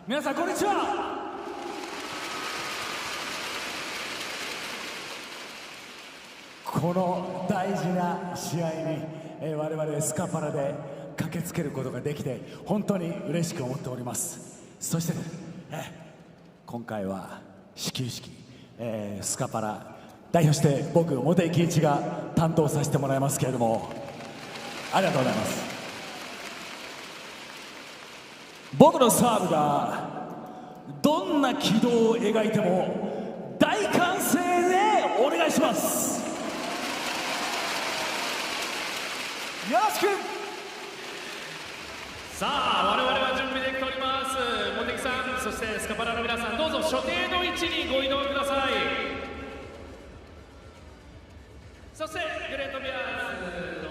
皆さんこんにちは。この大事な試合に、我々スカパラで駆けつけることができて本当に嬉しく思っております。そして、今回は始球式、スカパラ代表して僕茂木喜一が担当させてもらいますけれども、ありがとうございます。僕のサーブがどんな軌道を描いても大歓声でお願いします。よろしく。さあ、我々は準備できております。茂木さん、そしてスカパラの皆さん、どうぞ所定の位置にご移動ください。そしてグレートビアーズの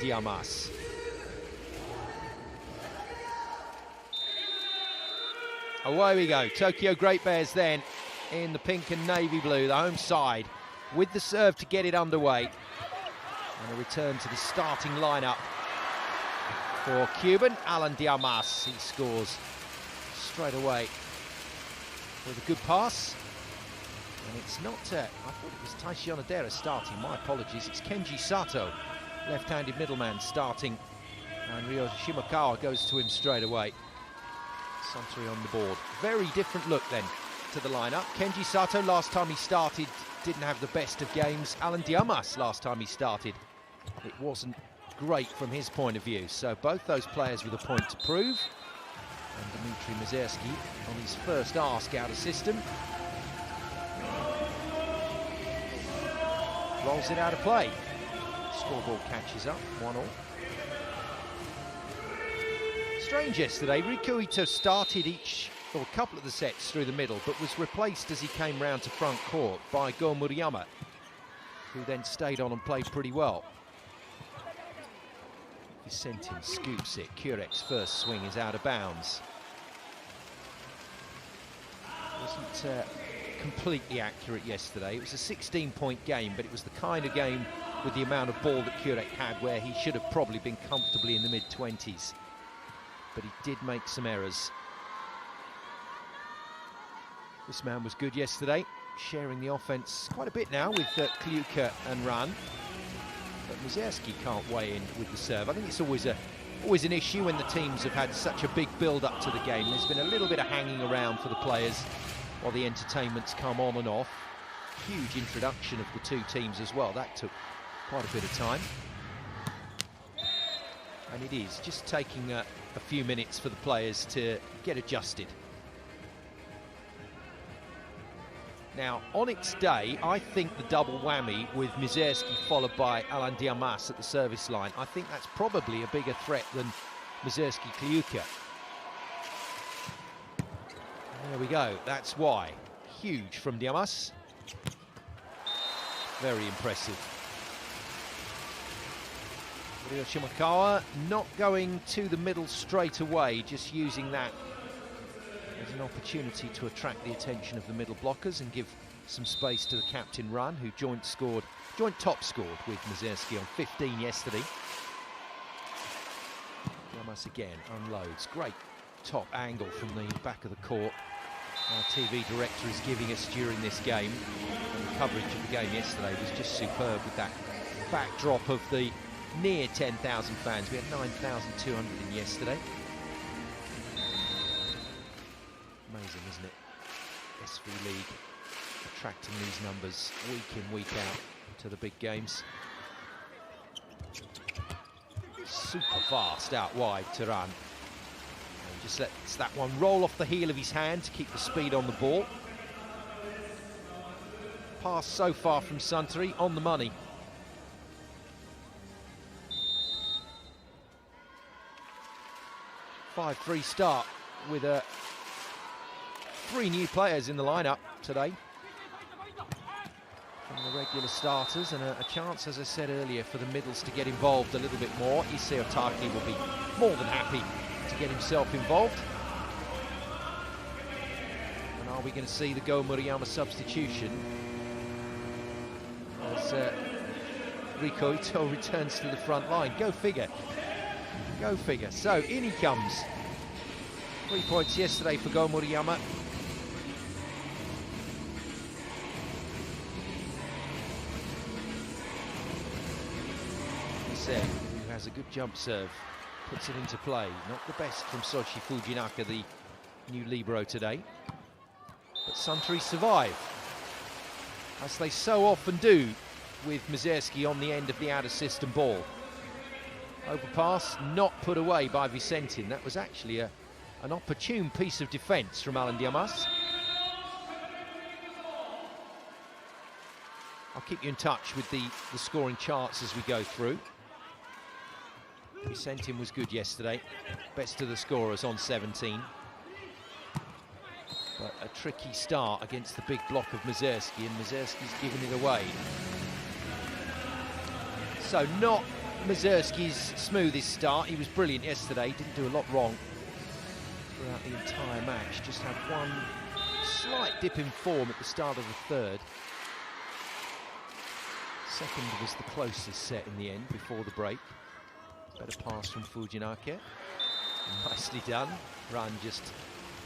Diamas. Away we go. Tokyo Great Bears then in the pink and navy blue, the home side, with the serve to get it underway. And a return to the starting lineup for Cuban, Alan Diamas. He scores straight away with a good pass. And it's not, I thought it was Taishion Adera starting, my apologies. It's Kenji Sato, left-handed middleman, starting, and Ryo Shimokawa goes to him straight away. Suntory on the board. Very different look then to the lineup. Kenji Sato, last time he started, didn't have the best of games. Alan Diamas, last time he started, it wasn't great from his point of view. So both those players with a point to prove. And Dmitry Mizerski on his first ask out of system. Rolls it out of play. Scoreboard catches up, 1-1. Strange yesterday, Riku Ito started a couple of the sets through the middle, but was replaced as he came round to front court by Go Murayama, who then stayed on and played pretty well. Vicentin scoops it. Kurek's first swing is out of bounds. Wasn't completely accurate yesterday. It was a 16-point game, but it was the kind of game with the amount of ball that Kurek had where he should have probably been comfortably in the mid-20s. But he did make some errors. This man was good yesterday, sharing the offense quite a bit now with Kliuka and Run. But Mizerski can't weigh in with the serve. I think it's always an issue when the teams have had such a big build-up to the game. There's been a little bit of hanging around for the players while the entertainments come on and off. Huge introduction of the two teams as well. That took quite a bit of time. And it is just taking a few minutes for the players to get adjusted. Now, on its day, I think the double whammy with Mizerski followed by Alan Diamas at the service line, I think that's probably a bigger threat than Mizerski-Kliuka. There we go, that's why. Huge from Diamas. Very impressive. Ryo Shimokawa not going to the middle straight away, just using that as an opportunity to attract the attention of the middle blockers and give some space to the captain Run, who joint top scored with Mizerski on 15 yesterday. Diamas again unloads. Great top angle from the back of the court. Our TV director is giving us during this game. And the coverage of the game yesterday was just superb with that backdrop of the near 10,000 fans. We had 9,200 in yesterday. Amazing, isn't it? SV.League attracting these numbers week in, week out to the big games. Super fast out wide to run. And just lets that one roll off the heel of his hand to keep the speed on the ball. Pass so far from Suntory, on the money. A 5-3 start with 3 new players in the lineup today from the regular starters, and a chance, as I said earlier, for the middles to get involved a little bit more. Issei Otaki will be more than happy to get himself involved. And are we going to see the Go Murayama substitution as Riko Ito returns to the front line? Go figure. Go figure. So in he comes. 3 points yesterday for Go Murayama. Who has a good jump serve, puts it into play. Not the best from Sochi Fujinaka, the new libero today. But Suntory survive, as they so often do with Mazerski on the end of the out-of-system ball. Overpass not put away by Vicentin. That was actually an opportune piece of defence from Alan Diamas. I'll keep you in touch with the scoring charts as we go through. Vicentin was good yesterday, best of the scorers on 17. But a tricky start against the big block of Mazerski, and Mazerski's given it away. So not Mazerski's smoothest start. He was brilliant yesterday, didn't do a lot wrong throughout the entire match. Just had one slight dip in form at the start of the third. Second was the closest set in the end before the break. Better pass from Fujinaka. Nicely done. Run just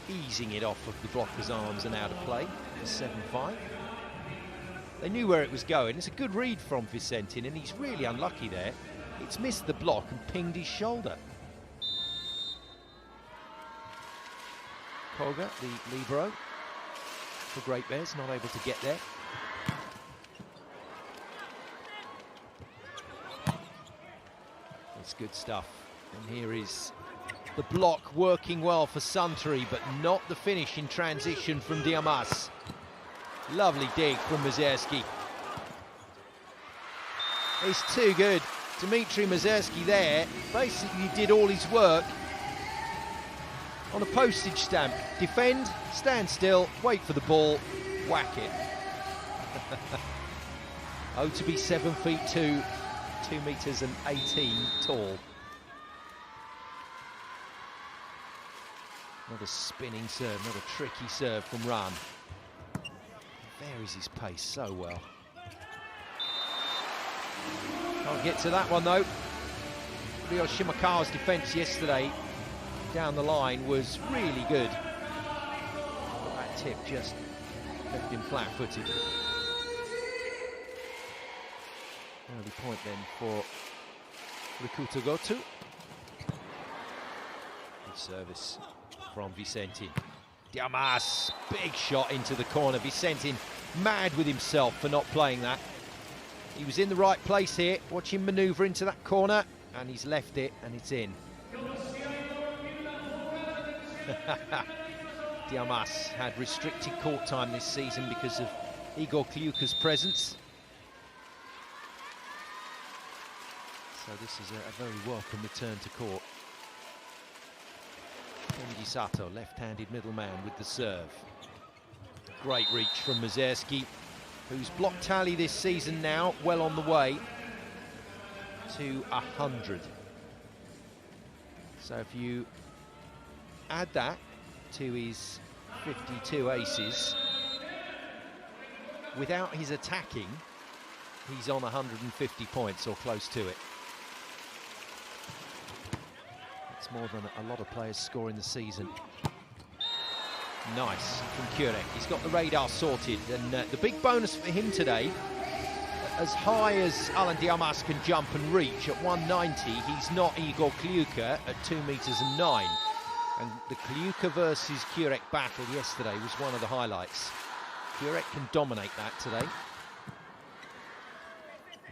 easing it off of the blocker's arms and out of play for 7-5. They knew where it was going. It's a good read from Vicentin, and he's really unlucky there. It's missed the block and pinged his shoulder. Koga, the libero for Great Bears, not able to get there. It's good stuff. And here is the block working well for Suntory, but not the finish in transition from Diamas. Lovely dig from Mazerski. It's too good. Dmitry Mazerski there basically did all his work on a postage stamp. Defend, stand still, wait for the ball, whack it. Oh, to be 7'2", 2 meters and 18 tall. Another spinning serve, another tricky serve from Ran. Varies his pace so well. Can't get to that one though. Ryo Shimakawa's defence yesterday down the line was really good. But that tip just left him flat-footed. Early point then for Rikuta Goto. Good service from Vicentin. Diamas, big shot into the corner. Vicentin mad with himself for not playing that. He was in the right place here. Watch him manoeuvre into that corner, and he's left it, and it's in. Diamas had restricted court time this season because of Igor Kliuka's presence. So this is a very welcome return to court. Kenji Sato, left-handed middleman with the serve. Great reach from Mazerski, whose block tally this season now well on the way to 100. So if you add that to his 52 aces, without his attacking, he's on 150 points or close to it. It's more than a lot of players score in the season. Nice from Kurek. He's got the radar sorted, and the big bonus for him today, as high as Alan Diamas can jump and reach at 190, he's not Igor Kliuka at 2 meters and 9. And the Kliuka versus Kurek battle yesterday was one of the highlights. Kurek can dominate that today.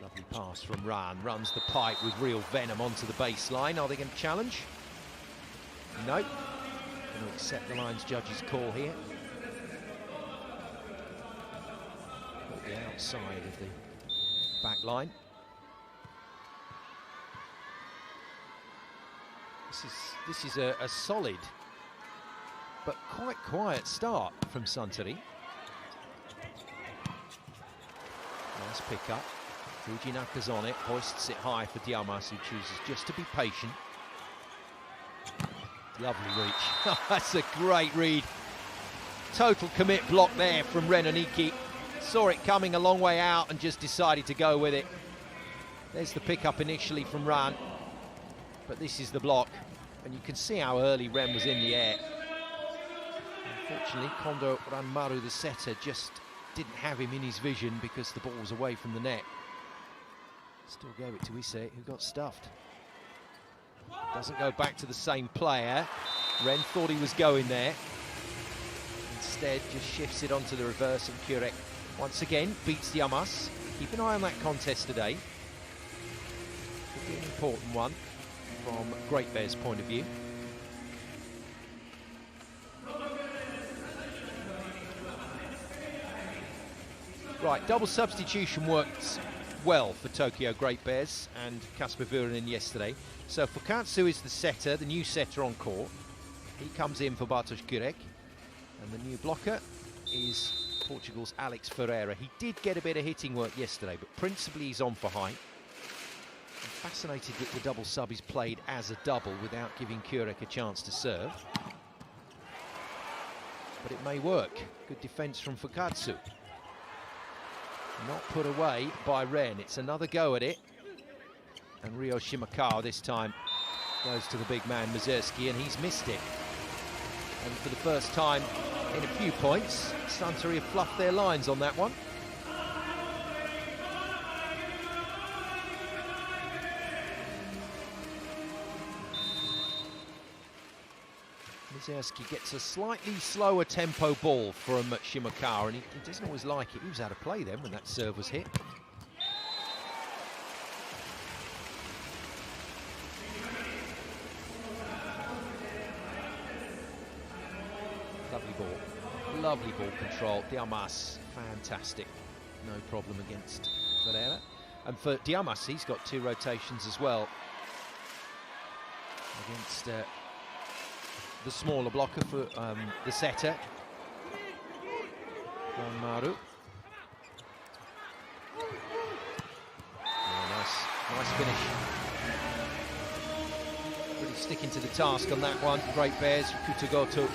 Lovely pass from Ran, runs the pipe with real venom onto the baseline. Are they going to challenge? No. Going to accept the line's judge's call here. At the outside of the back line. This is a solid but quite quiet start from Suntory. Nice pick up. Fujinaka's on it, hoists it high for Diamas, who chooses just to be patient. Lovely reach. That's a great read. Total commit block there from Renaniki. Saw it coming a long way out and just decided to go with it. There's the pickup initially from Ran, but this is the block, and you can see how early Ren was in the air. Unfortunately, Kondo Ranmaru, the setter, just didn't have him in his vision because the ball was away from the net. Still gave it to Ise, who got stuffed. Doesn't go back to the same player. Ren thought he was going there. Instead, just shifts it onto the reverse, and Kurek once again beats Diamas. Keep an eye on that contest today. Could be an important one from Great Bear's point of view. Right, double substitution worked well for Tokyo Great Bears and Kasper Vuorinen yesterday. So Fukatsu is the setter, the new setter on court. He comes in for Bartosz Kurek. And the new blocker is Portugal's Alex Ferreira. He did get a bit of hitting work yesterday, but principally he's on for height. I'm fascinated that the double sub is played as a double without giving Kurek a chance to serve. But it may work. Good defence from Fukatsu. Not put away by Ren. It's another go at it. And Ryo Shimakawa this time goes to the big man Mazurski, and he's missed it. And for the first time in a few points, Suntory have fluffed their lines on that one. Mazurski gets a slightly slower tempo ball from Shimakawa, and he doesn't always like it. He was out of play then when that serve was hit. Lovely ball control. Diamas, fantastic. No problem against Ferreira. And for Diamas, he's got 2 rotations as well against the smaller blocker for the setter, Ranmaru. Yeah, nice finish. Really sticking to the task on that one. Great Bears, Kutagoto.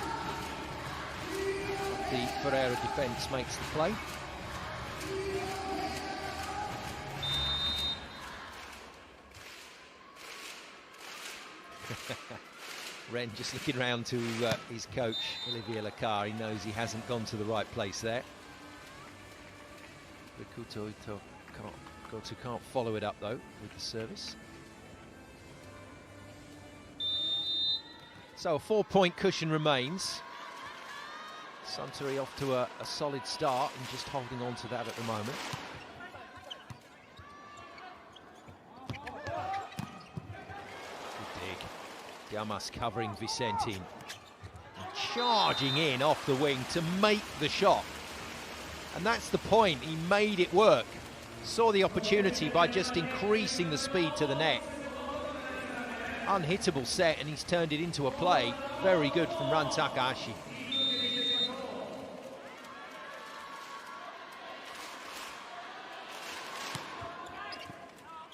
The Ferreira defence makes the play. Ren just looking round to his coach, Olivier Lacar. He knows he hasn't gone to the right place there. Rikuto can't follow it up though with the service. So a 4-point cushion remains. Suntory off to a solid start and just holding on to that at the moment. Good dig. Diamas covering Vicentin. Charging in off the wing to make the shot. And that's the point, he made it work. Saw the opportunity by just increasing the speed to the net. Unhittable set, and he's turned it into a play. Very good from Ran Takahashi.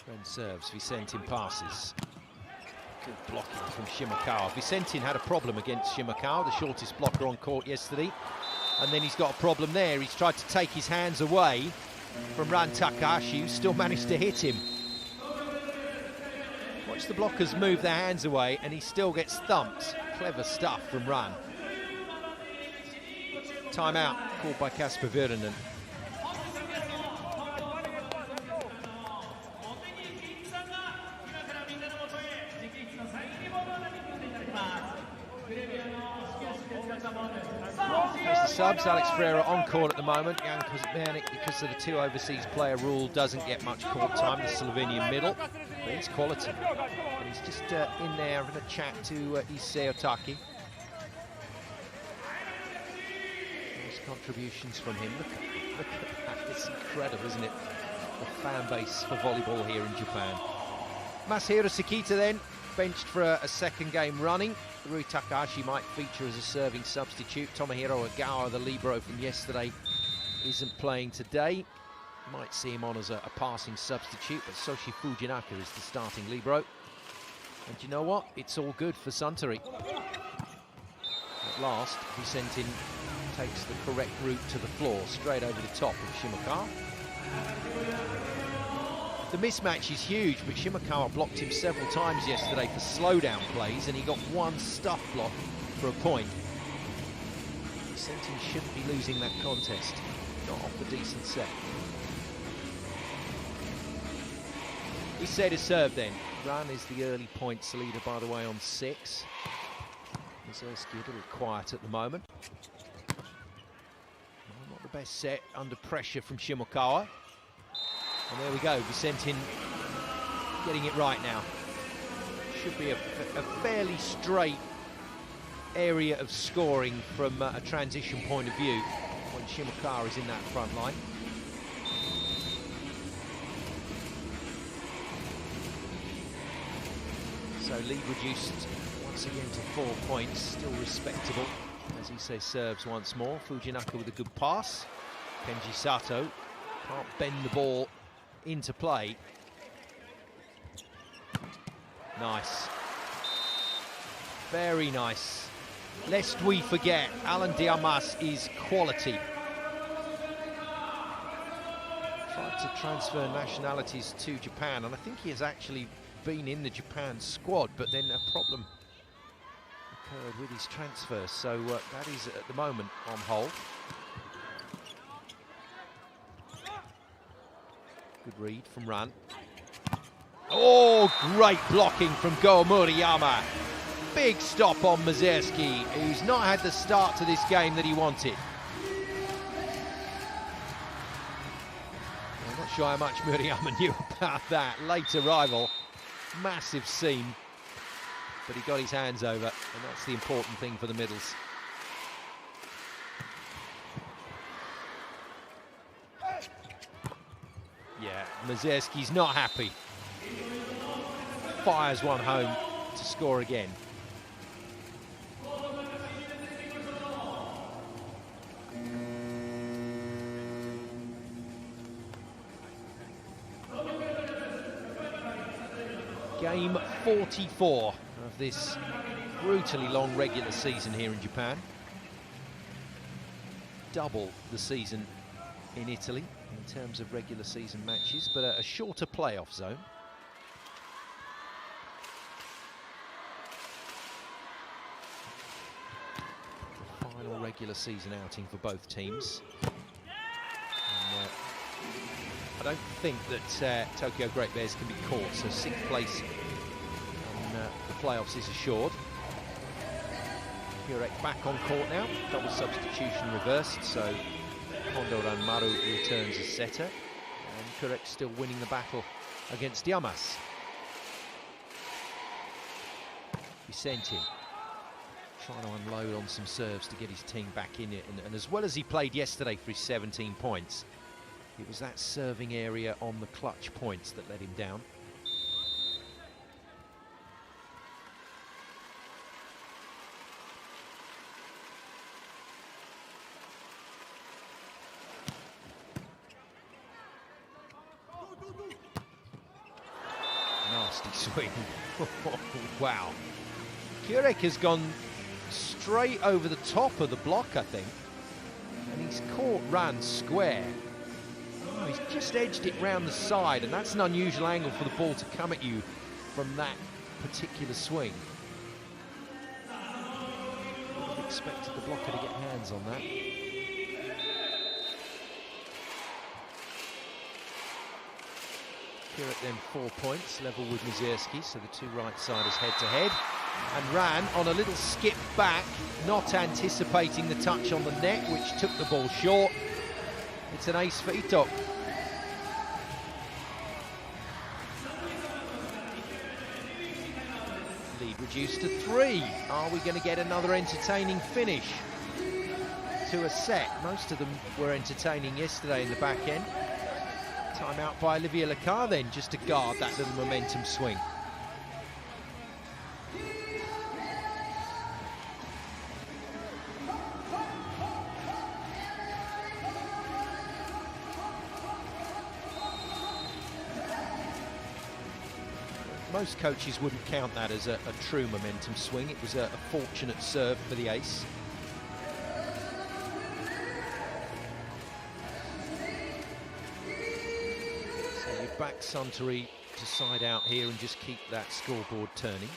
Ren serves, Vicentin passes. Good blocking from Shimakawa. Vicentin had a problem against Shimakawa, the shortest blocker on court yesterday. And then he's got a problem there. He's tried to take his hands away from Ran Takahashi, who still managed to hit him. Watch the blockers move their hands away and he still gets thumped. Clever stuff from Ran. Timeout called by Kasper Virtanen. The subs, Alex Ferreira on court at the moment. Jan Kuzmanik, because of the 2 overseas player rule, doesn't get much court time, the Slovenian middle. But he's quality. And he's just in there having a chat to Issei Otaki. Nice contributions from him. Look at that. It's incredible, isn't it? The fan base for volleyball here in Japan. Masahiro Sekita then, benched for a second game running. Rui Takahashi might feature as a serving substitute. Tomohiro Ogawa, the libero from yesterday, isn't playing today. Might see him on as a passing substitute, but Soshi Fujinaka is the starting libero. And you know what? It's all good for Suntory. At last, Vicentin takes the correct route to the floor, straight over the top of Shimokawa. The mismatch is huge, but Shimokawa blocked him several times yesterday for slowdown plays, and he got one stuff block for a point. Vicentin shouldn't be losing that contest, not off a decent set. He set his serve then. Ran is the early points leader, by the way, on 6. Mazurski a little quiet at the moment. Well, not the best set under pressure from Shimokawa. And there we go, Vicentin getting it right now. Should be a fairly straight area of scoring from a transition point of view when Shimokawa is in that front line. So lead reduced once again to 4 points, still respectable as Issei serves once more. Fujinaka with a good pass. Kenji Sato can't bend the ball into play. Nice. Very nice. Lest we forget, Alan Diamas is quality. Tried to transfer nationalities to Japan, and I think he has actually been in the Japan squad, but then a problem occurred with his transfer, so that is at the moment on hold. Good read from Ran. Oh, great blocking from Go Murayama. Big stop on Mazurski, who's not had the start to this game that he wanted. I'm not sure how much Murayama knew about that. Late arrival, massive seam, but he got his hands over, and that's the important thing for the middles. Yeah, Mazurski's not happy. Fires one home to score again. Game 44 of this brutally long regular season here in Japan. Double the season in Italy in terms of regular season matches, but a shorter playoff zone. The final regular season outing for both teams. And, I don't think that Tokyo Great Bears can be caught, so 6th place in the playoffs is assured. Jurek back on court now, double substitution reversed, so Kondo Ranmaru returns as setter, and Kurek still winning the battle against Diamas. Vicentin trying to unload on some serves to get his team back in it, and as well as he played yesterday for his 17 points, it was that serving area on the clutch points that let him down. Nasty swing. Wow. Kurek has gone straight over the top of the block, I think, and he's caught Ran square. Oh, he's just edged it round the side, and that's an unusual angle for the ball to come at you from that particular swing. Would have expected the blocker to get hands on that. Kirak then 4 points, level with Mizerski, so the two right-siders head-to-head. And ran on a little skip back, not anticipating the touch on the net, which took the ball short. It's an ace for Ito. Lead reduced to 3. Are we going to get another entertaining finish to a set? Most of them were entertaining yesterday in the back end. Time out by Olivier Lecar then, just to guard that little momentum swing. Most coaches wouldn't count that as a true momentum swing. It was a fortunate serve for the ace. So you back Suntory to side out here and just keep that scoreboard turning.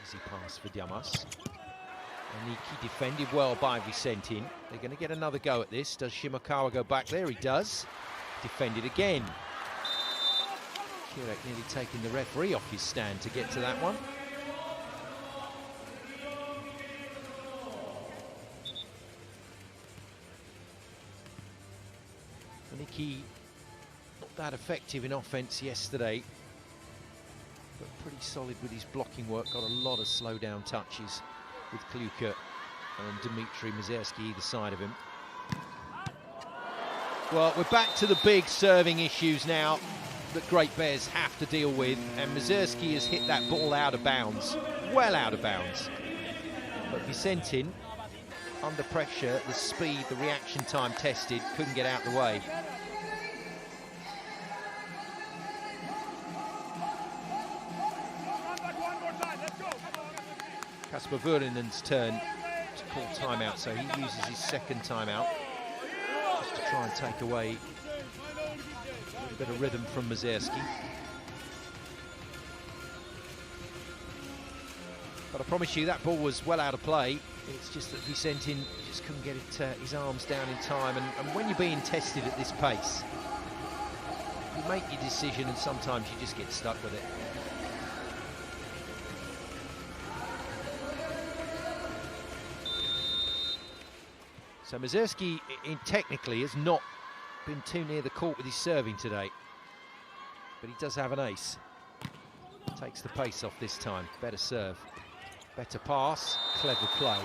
Easy pass for Diamas. Aniki defended well by Vicentin. They're going to get another go at this. Does Shimokawa go back there? He does. Defended again. Kirak nearly taking the referee off his stand to get to that one. Aniki not that effective in offence yesterday, but pretty solid with his blocking work. Got a lot of slow down touches with Kluka and Dmitry Mizerski either side of him. Well, we're back to the big serving issues now that Great Bears have to deal with, and Mizerski has hit that ball out of bounds, well out of bounds. But Vicentin, under pressure, the speed, the reaction time tested, couldn't get out the way. Kasper Vurinen's turn to call timeout, so he uses his second timeout. Just to try and take away a bit of rhythm from Mizerski. But I promise you that ball was well out of play. It's just that Vicentin just couldn't get it, his arms down in time. And when you're being tested at this pace, you make your decision and sometimes you just get stuck with it. So Mizerski, technically, has not been too near the court with his serving today. But he does have an ace. Takes the pace off this time. Better serve. Better pass. Clever play.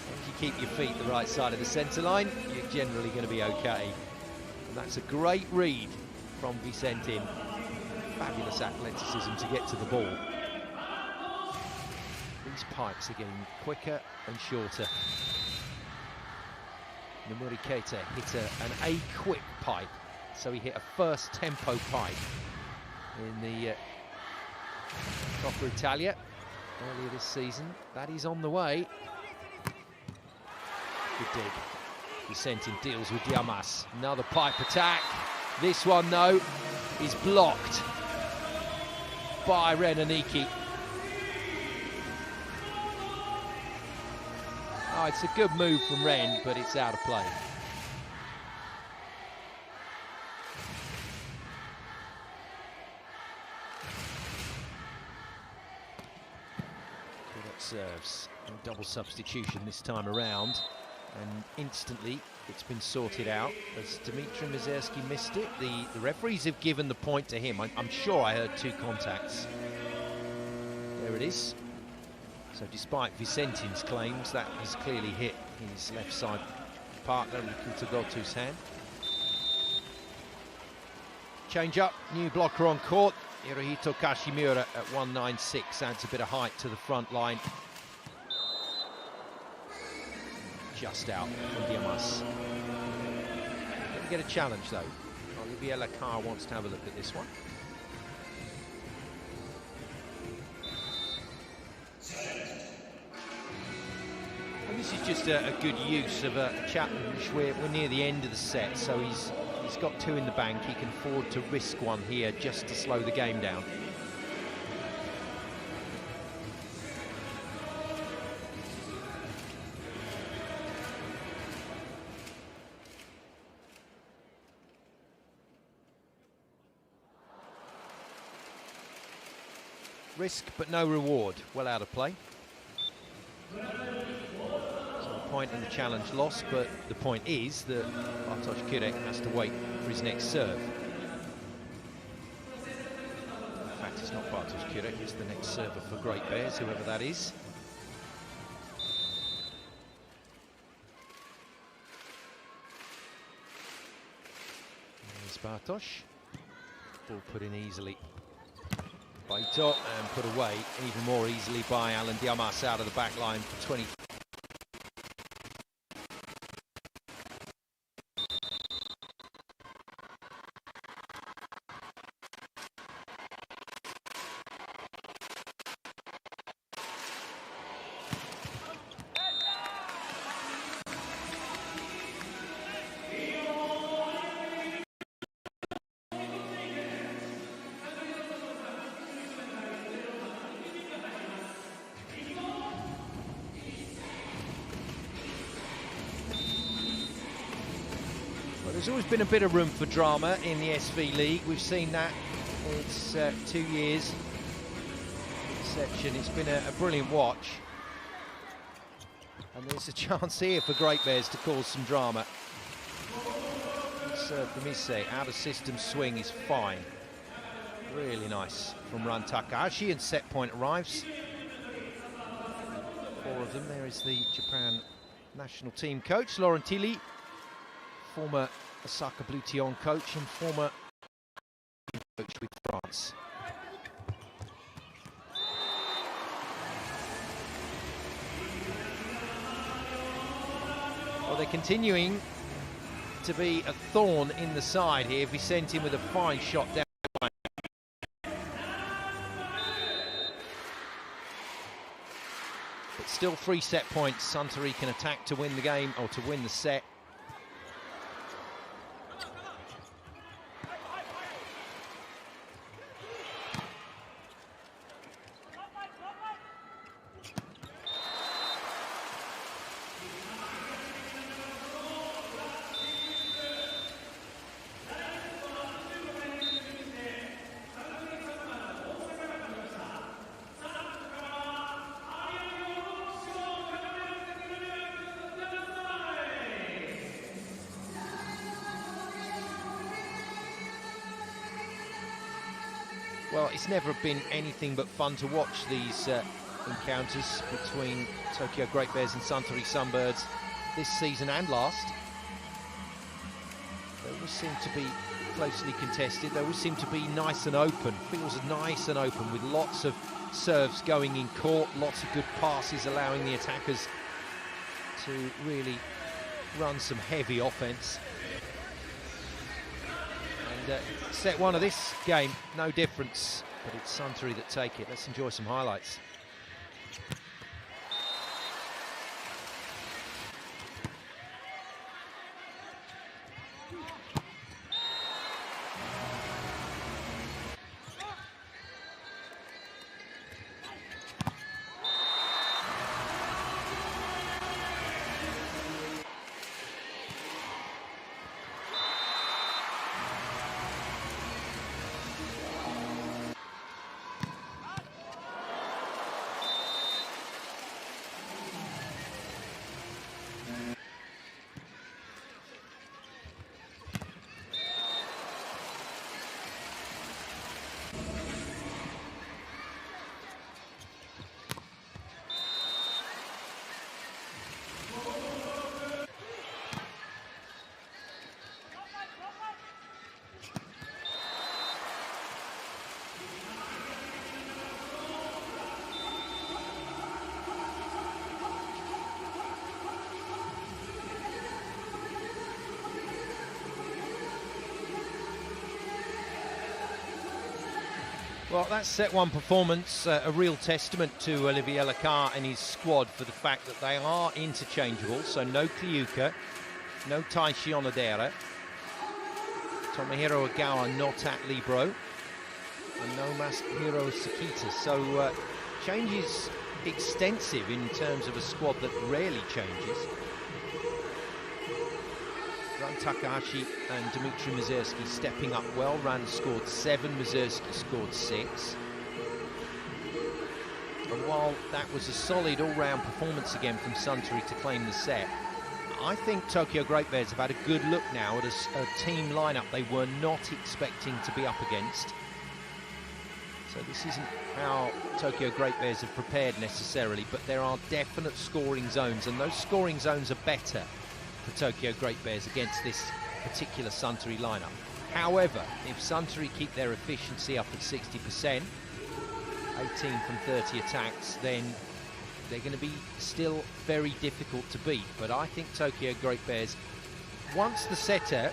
If you keep your feet the right side of the centre line, you're generally going to be okay. And that's a great read from Vicentin. Fabulous athleticism to get to the ball. These pipes are getting quicker and shorter. Nomuri Keita hit an A-quick pipe, so he hit a first tempo pipe in the Coppa Italia earlier this season. That is on the way. Good dig. Vicentin deals with Diamas. Another pipe attack. This one, though, is blocked by Ren Aniki. Oh, it's a good move from Ren, but it's out of play. Kirak serves. Double substitution this time around. And instantly, it's been sorted out as Dmitry Mizerski missed it. The referees have given the point to him. I'm sure I heard 2 contacts. There it is. So despite Vicentin's claims, that has clearly hit his left side partner, Kutagotu's hand. Change up, new blocker on court. Hirohito Kashimura at 196, adds a bit of height to the front line. Just out from Diamas. Didn't get a challenge though. Olivier Lecar wants to have a look at this one. This is just a good use of a challenge. We're near the end of the set, so he's got 2 in the bank. He can afford to risk one here just to slow the game down. Risk but no reward. Well out of play. So the point in the challenge lost, but the point is that Bartosz Kurek has to wait for his next serve. In fact, it's not Bartosz Kurek, it's the next server for Great Bears, whoever that is. There's Bartosz. Ball put in easily by Ito and put away even more easily by Alan Diamas out of the back line for 20. There's always been a bit of room for drama in the SV.League. We've seen that. It's 2 years inception. It's been a brilliant watch. And there's a chance here for Great Bears to cause some drama. Good serve from Issei. Out of system swing is fine. Really nice from Ran Takahashi, and set point arrives. 4 of them. There is the Japan national team coach, Laurent Tilly, former Osaka Blue Tion coach and former coach with France. Well, they're continuing to be a thorn in the side here. Vicente with a fine shot down. But still 3 set points. Suntory can attack to win the game, or to win the set. Well, it's never been anything but fun to watch these encounters between Tokyo Great Bears and Suntory Sunbirds this season and last. They always seem to be closely contested. They always seem to be nice and open. Feels nice and open with lots of serves going in court, lots of good passes allowing the attackers to really run some heavy offense. Set 1 of this game, no difference, but it's Suntory that take it. Let's enjoy some highlights. Well, that's set one performance, a real testament to Olivier Lecard and his squad for the fact that they are interchangeable. So no Kliuka, no Taishi Onodera, Tomohiro Ogawa not at libero, and no Masahiro Sakita. So change is extensive in terms of a squad that rarely changes. Ran Takahashi and Dmitry Mazersky stepping up well. Ran scored 7, Mazersky scored 6. And while that was a solid all-round performance again from Suntory to claim the set, I think Tokyo Great Bears have had a good look now at a team lineup they were not expecting to be up against. So this isn't how Tokyo Great Bears have prepared necessarily, but there are definite scoring zones, and those scoring zones are better for Tokyo Great Bears against this particular Suntory lineup. However, if Suntory keep their efficiency up at 60%, 18 from 30 attacks, then they're going to be still very difficult to beat. But I think Tokyo Great Bears, once the setter,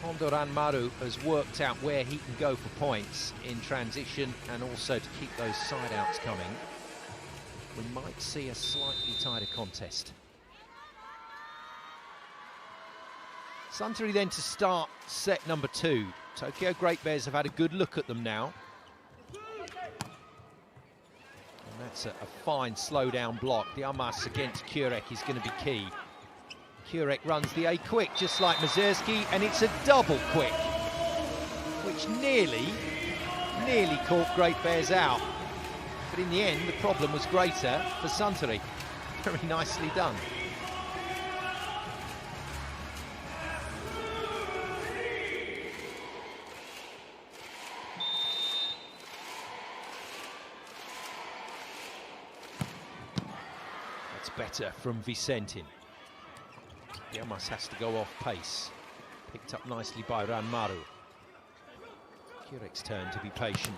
Hondo Ranmaru, has worked out where he can go for points in transition and also to keep those side outs coming, we might see a slightly tighter contest. Suntory then to start set number 2. Tokyo Great Bears have had a good look at them now. And that's a fine slow-down block. The Amas against Kurek is going to be key. Kurek runs the A quick, just like Mazersky, and it's a double quick, which nearly caught Great Bears out. But in the end, the problem was greater for Suntory. Very nicely done. Better from Vicentin. Yamas has to go off pace. Picked up nicely by Ranmaru. Kurek's turn to be patient.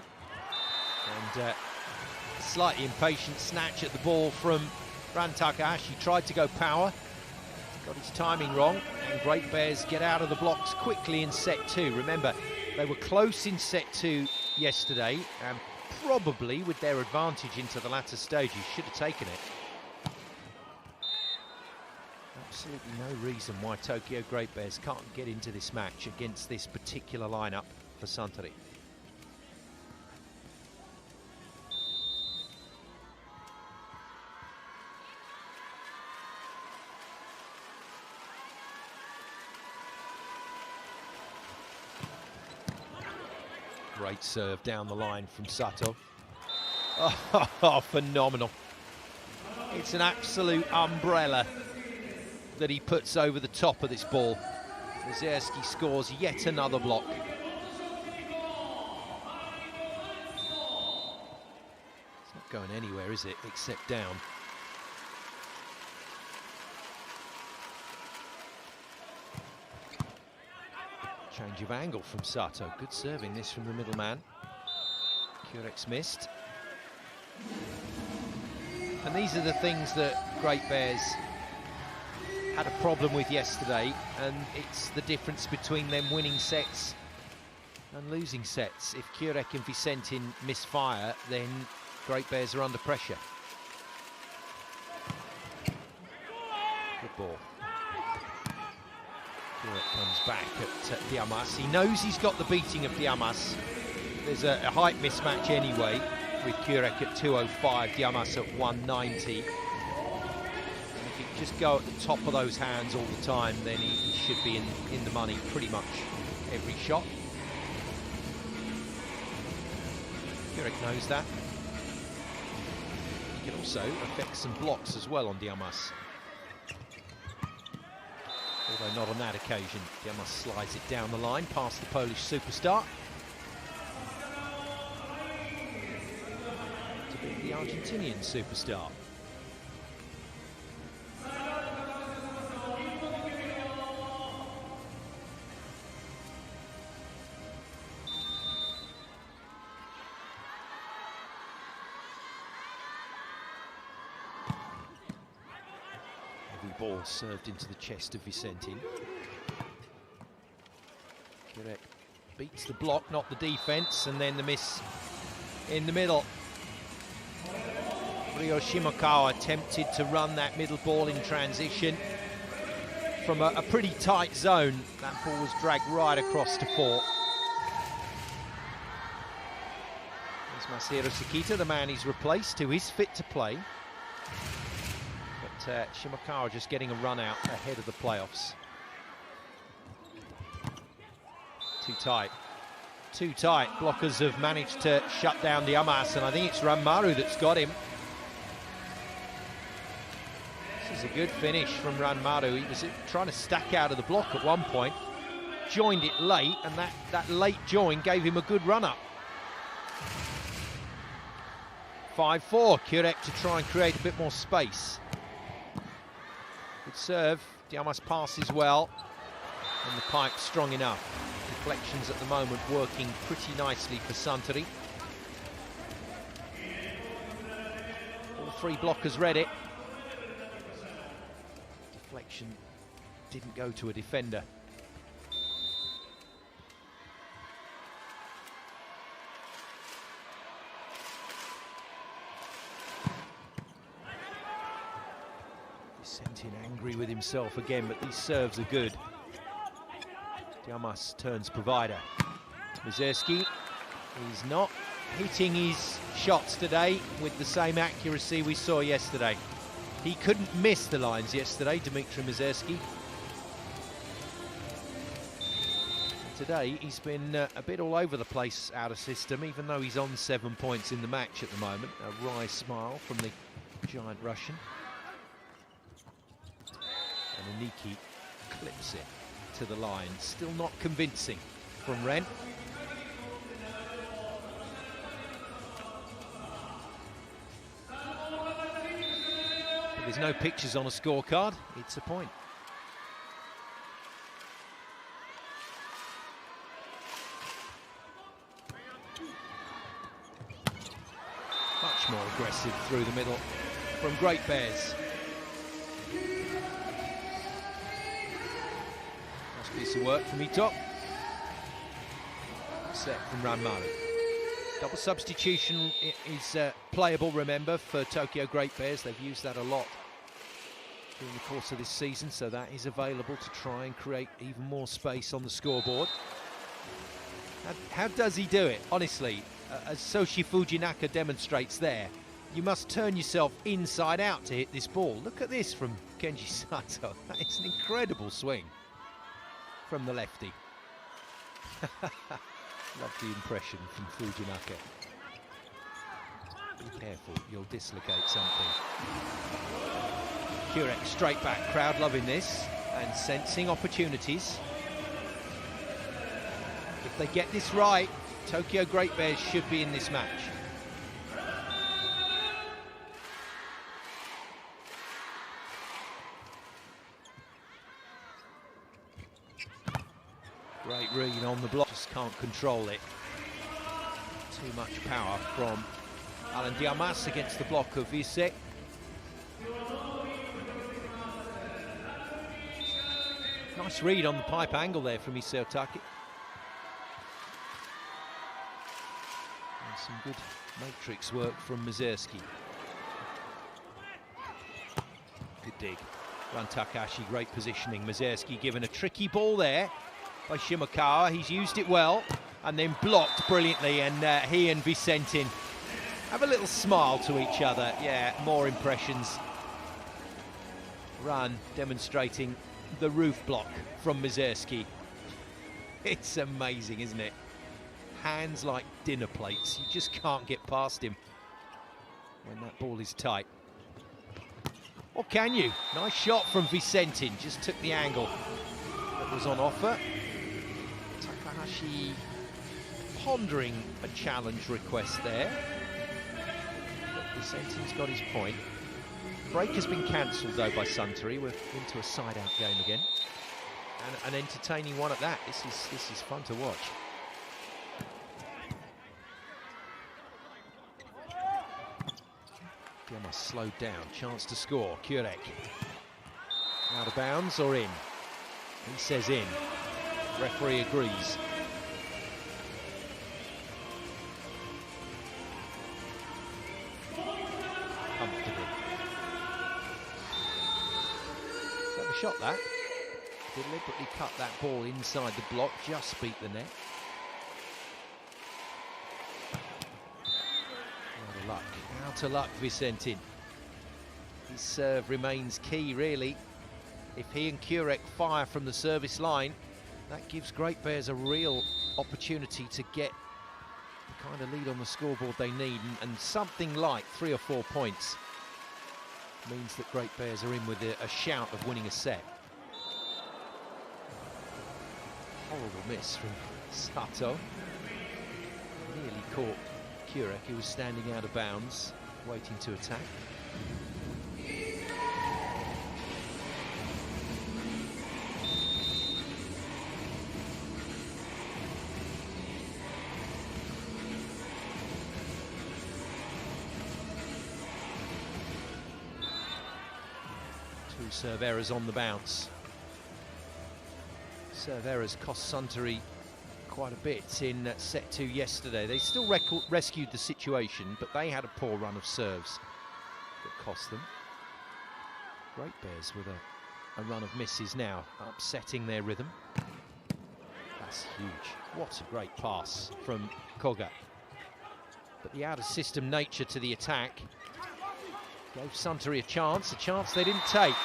And slightly impatient snatch at the ball from Ran Takahashi. Tried to go power. Got his timing wrong. And Great Bears get out of the blocks quickly in set 2. Remember, they were close in set 2 yesterday. And probably with their advantage into the latter stages should have taken it. Absolutely no reason why Tokyo Great Bears can't get into this match against this particular lineup for Suntory. Great serve down the line from Sato. Oh, phenomenal. It's an absolute umbrella that he puts over the top of this ball. Mazersky scores yet another block. It's not going anywhere, is it, except down. Change of angle from Sato. Good serving this from the middleman. Kurek's missed. And these are the things that Great Bears had a problem with yesterday, and it's the difference between them winning sets and losing sets. If Kurek and Vicentin misfire, then Great Bears are under pressure. Good ball. Kurek comes back at Diamas. He knows he's got the beating of Diamas. There's a height mismatch anyway, with Kurek at 205, Diamas at 190. Just go at the top of those hands all the time, then he should be in the money pretty much every shot. Kurek knows that. He can also affect some blocks as well on Diamas. Although not on that occasion. Diamas slides it down the line past the Polish superstar. To beat the Argentinian superstar. Ball served into the chest of Vicentin. Kurek beats the block, not the defense, and then the miss in the middle. Ryo Shimokawa attempted to run that middle ball in transition from a pretty tight zone. That ball was dragged right across to 4. There's Masahiro Sekita, the man he's replaced, who is fit to play. But Shimokawa just getting a run out ahead of the playoffs. Too tight. Too tight. Blockers have managed to shut down Diamas, and I think it's Ranmaru that's got him. This is a good finish from Ranmaru. He was trying to stack out of the block at one point, joined it late, and that late join gave him a good run-up. 5-4, Kurek to try and create a bit more space. Good serve, Diamas passes well, and the pipe strong enough. Deflections at the moment working pretty nicely for Suntory. All 3 blockers read it. Deflection didn't go to a defender. Vicentin angry with himself again, but these serves are good. Diamas turns provider. Mizerski is not hitting his shots today with the same accuracy we saw yesterday. He couldn't miss the lines yesterday, Dmitry Mizerski. Today he's been a bit all over the place out of system, even though he's on 7 points in the match at the moment. A wry smile from the giant Russian. And Aniki clips it to the line. Still not convincing from Ren. But there's no pictures on a scorecard. It's a point. Much more aggressive through the middle from Great Bears. Piece of work from Ito. Set from Ranmaru. Double substitution is playable, remember, for Tokyo Great Bears. They've used that a lot during the course of this season, so that is available to try and create even more space on the scoreboard. How does he do it? Honestly, as Soshi Fujinaka demonstrates there, you must turn yourself inside out to hit this ball. Look at this from Kenji Sato. That is an incredible swing from the lefty. Love the impression from Fujinaka. Be careful, you'll dislocate something. Kurek straight back, crowd loving this and sensing opportunities. If they get this right, Tokyo Great Bears should be in this match. Great read on the block, just can't control it. Too much power from Alan Diamas against the block of Vise. Nice read on the pipe angle there from Isao Taki. And some good matrix work from Mizerski. Good dig. Run Takahashi, great positioning. Mizerski given a tricky ball there by Shimokawa. He's used it well and then blocked brilliantly, and he and Vicentin have a little smile to each other. Yeah, more impressions. Run demonstrating the roof block from Mizerski. It's amazing, isn't it? Hands like dinner plates. You just can't get past him when that ball is tight. Or can you? Nice shot from Vicentin. Just took the angle that was on offer. Takahashi pondering a challenge request there. But Vicentin's got his point. Break has been cancelled though by Suntory. We're into a side-out game again, and an entertaining one at that. This is fun to watch. Diamas slowed down. Chance to score. Kurek out of bounds or in? He says in. Referee agrees. comfortably. Clever shot that. Deliberately cut that ball inside the block, just beat the net. Out of luck, out of luck, Vicentin. His serve remains key, really. If he and Kurek fire from the service line, that gives Great Bears a real opportunity to get the kind of lead on the scoreboard they need, and something like 3 or 4 points means that Great Bears are in with a shout of winning a set. Horrible miss from Sato. Nearly caught Kurek, who was standing out of bounds, waiting to attack. Two serve errors on the bounce. Serve errors cost Suntory quite a bit in set 2 yesterday. They still rescued the situation, but they had a poor run of serves that cost them. Great Bears with a run of misses now, upsetting their rhythm. That's huge. What a great pass from Koga. But the out-of-system nature to the attack gave Suntory a chance they didn't take.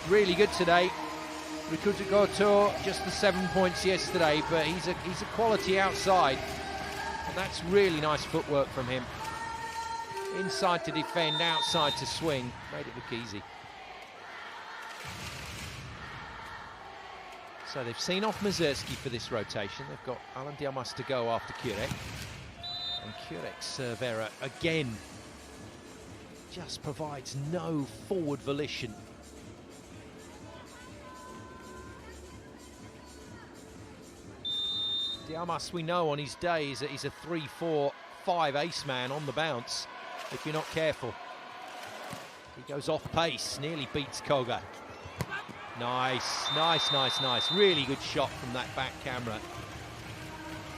Really good today. Rikuta Goto, just the 7 points yesterday, but he's a quality outside, and that's really nice footwork from him. Inside to defend, outside to swing, made it look easy. So they've seen off Mazurski for this rotation. They've got Alan Diamas to go after Kurek, and Kurek's serve error again just provides no forward volition. Diamas, we know on his day, he's a 3-4-5 ace man on the bounce, if you're not careful. He goes off pace, nearly beats Koga. Nice, nice, nice, nice. Really good shot from that back camera.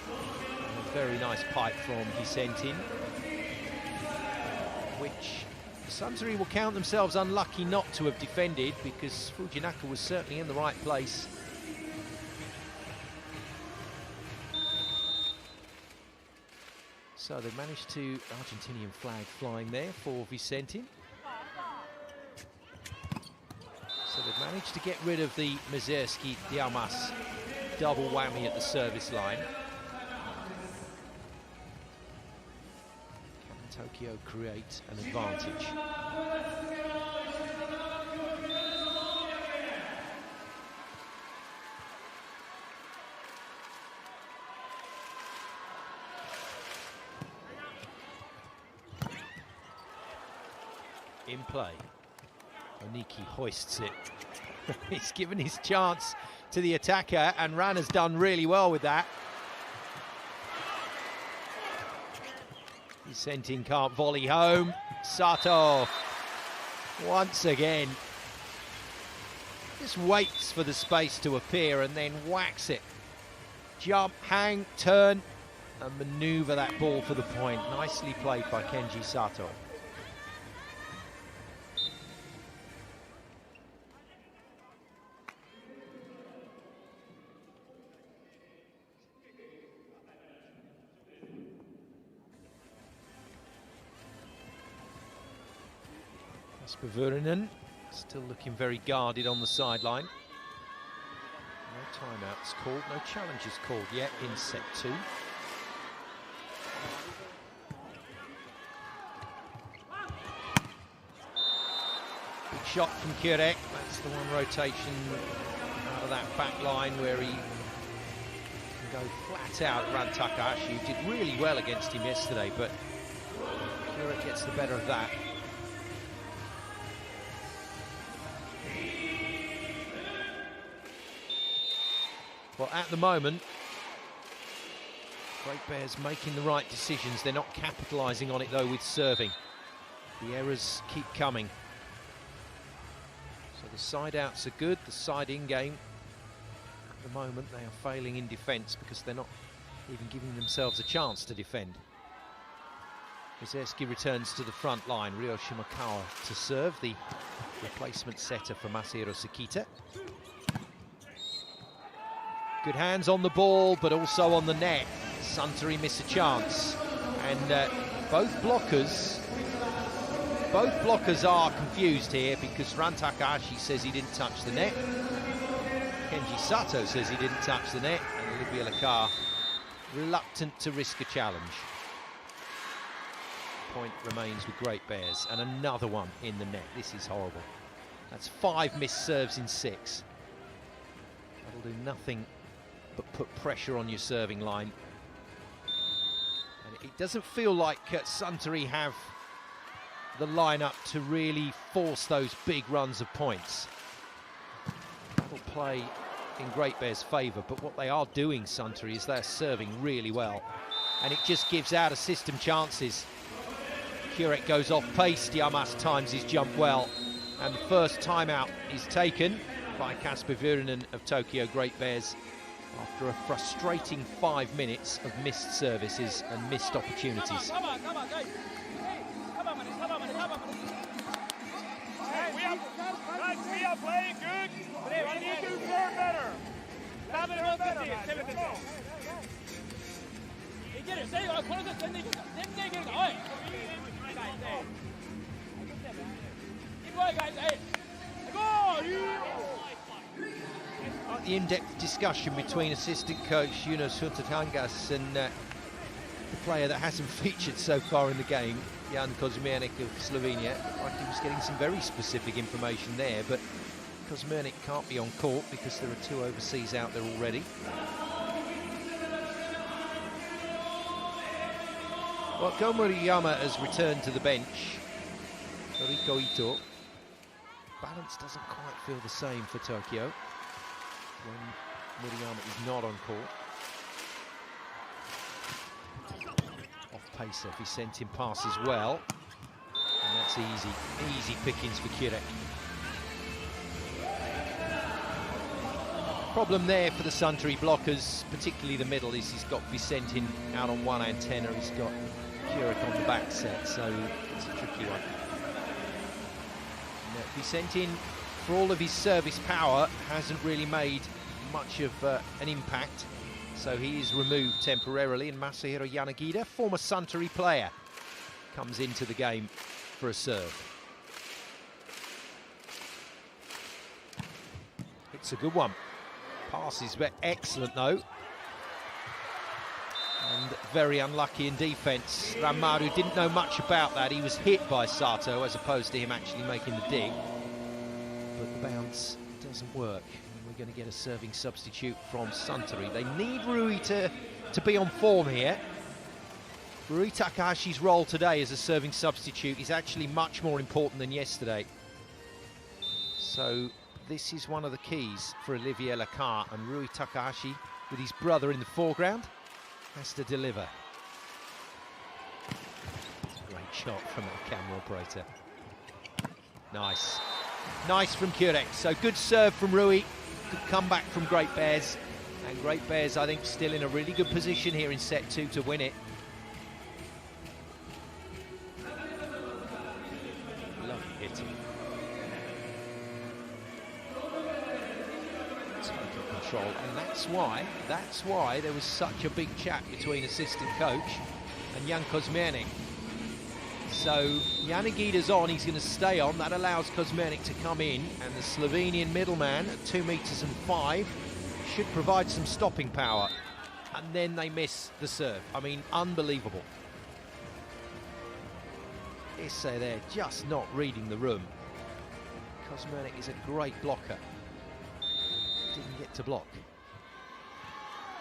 And a very nice pipe from Vicentin, which Suntory will count themselves unlucky not to have defended, because Fujinaka was certainly in the right place. So they've managed to, Argentinian flag flying there for Vicentin. So they've managed to get rid of the Mazurski-Diamas double whammy at the service line. Can Tokyo create an advantage? In play, Oniki hoists it. He's given his chance to the attacker, and Ran has done really well with that. Vicentin can't volley home. Sato, once again, just waits for the space to appear and then whacks it. Jump, hang, turn, and manoeuvre that ball for the point. Nicely played by Kenji Sato. Pavurinen still looking very guarded on the sideline. No timeouts called, no challenges called yet in set 2. Big shot from Kurek. That's the one rotation out of that back line where he can go flat out. Ran Takahashi, who did really well against him yesterday, but Kurek gets the better of that. Well, at the moment, Great Bears making the right decisions. They're not capitalising on it, though, with serving. The errors keep coming. So the side-outs are good. The side-in game, at the moment, they are failing in defence because they're not even giving themselves a chance to defend. Mazerski returns to the front line. Ryo Shimokawa to serve, the replacement setter for Masahiro Sekita. Good hands on the ball, but also on the net. Suntory miss a chance. And both blockers are confused here, because Ran Takahashi says he didn't touch the net. Kenji Sato says he didn't touch the net. And Olivier Lecard reluctant to risk a challenge. Point remains with Great Bears, and another one in the net. This is horrible. That's 5 missed serves in 6. That'll do nothing but put pressure on your serving line. And it doesn't feel like Suntory have the lineup to really force those big runs of points. That'll play in Great Bears' favour, but what they are doing, Suntory, is they're serving really well. And it just gives out of system chances. Kurek goes off pace, Diamas times his jump well, and the first timeout is taken by Kasper Vuorinen of Tokyo Great Bears after a frustrating 5 minutes of missed services and missed opportunities. We are playing good. We need to serve better. The in-depth discussion between assistant coach Yunus Huntatangas and the player that hasn't featured so far in the game, Jan Kozmiernik of Slovenia. Like he was getting some very specific information there, but Kozmiernik can't be on court because there are 2 overseas out there already. Well, Go Murayama has returned to the bench. Toriko Ito. Balance doesn't quite feel the same for Tokyo when Murayama is not on court. Off pace, if he sent him pass as well. And that's easy pickings for Kurek. Problem there for the Suntory blockers, particularly the middle, is he's got Vicentin out on one antenna, he's got Kurek on the back set, so it's a tricky one. Vicentin, for all of his service power, hasn't really made much of an impact, so he is removed temporarily, and Masahiro Yanagida, former Suntory player, comes into the game for a serve. It's a good one. Passes were excellent though. And very unlucky in defence. Ranmaru didn't know much about that. He was hit by Sato as opposed to him actually making the dig. But the bounce doesn't work. And we're going to get a serving substitute from Suntory. They need Rui to be on form here. Rui Takahashi's role today as a serving substitute is actually much more important than yesterday. So this is one of the keys for Olivier Lecard, and Rui Takahashi, with his brother in the foreground, has to deliver. Great shot from our camera operator. Nice. Nice from Kurek. So good serve from Rui. Good comeback from Great Bears. And Great Bears, I think, still in a really good position here in set 2 to win it. Lovely hitting. Control, and that's why there was such a big chat between assistant coach and Jan Kozmiernik. So Yanagida's on, he's going to stay on. That allows Kozmiernik to come in, and the Slovenian middleman at 2 meters and 5 should provide some stopping power. And then they miss the serve. I mean, unbelievable. Isse there just not reading the room. Kozmiernik is a great blocker. Didn't get to block.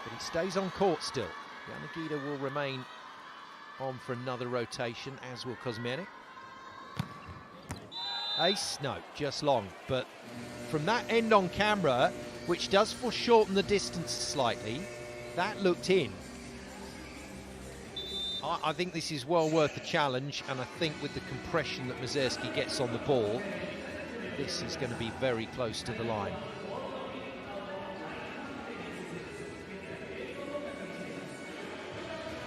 But he stays on court still. Yanagida will remain on for another rotation, as will Kozmiernik. Ace? No, just long. But from that end on camera, which does foreshorten the distance slightly, that looked in. I think this is well worth the challenge, and I think with the compression that Mazerski gets on the ball, this is going to be very close to the line.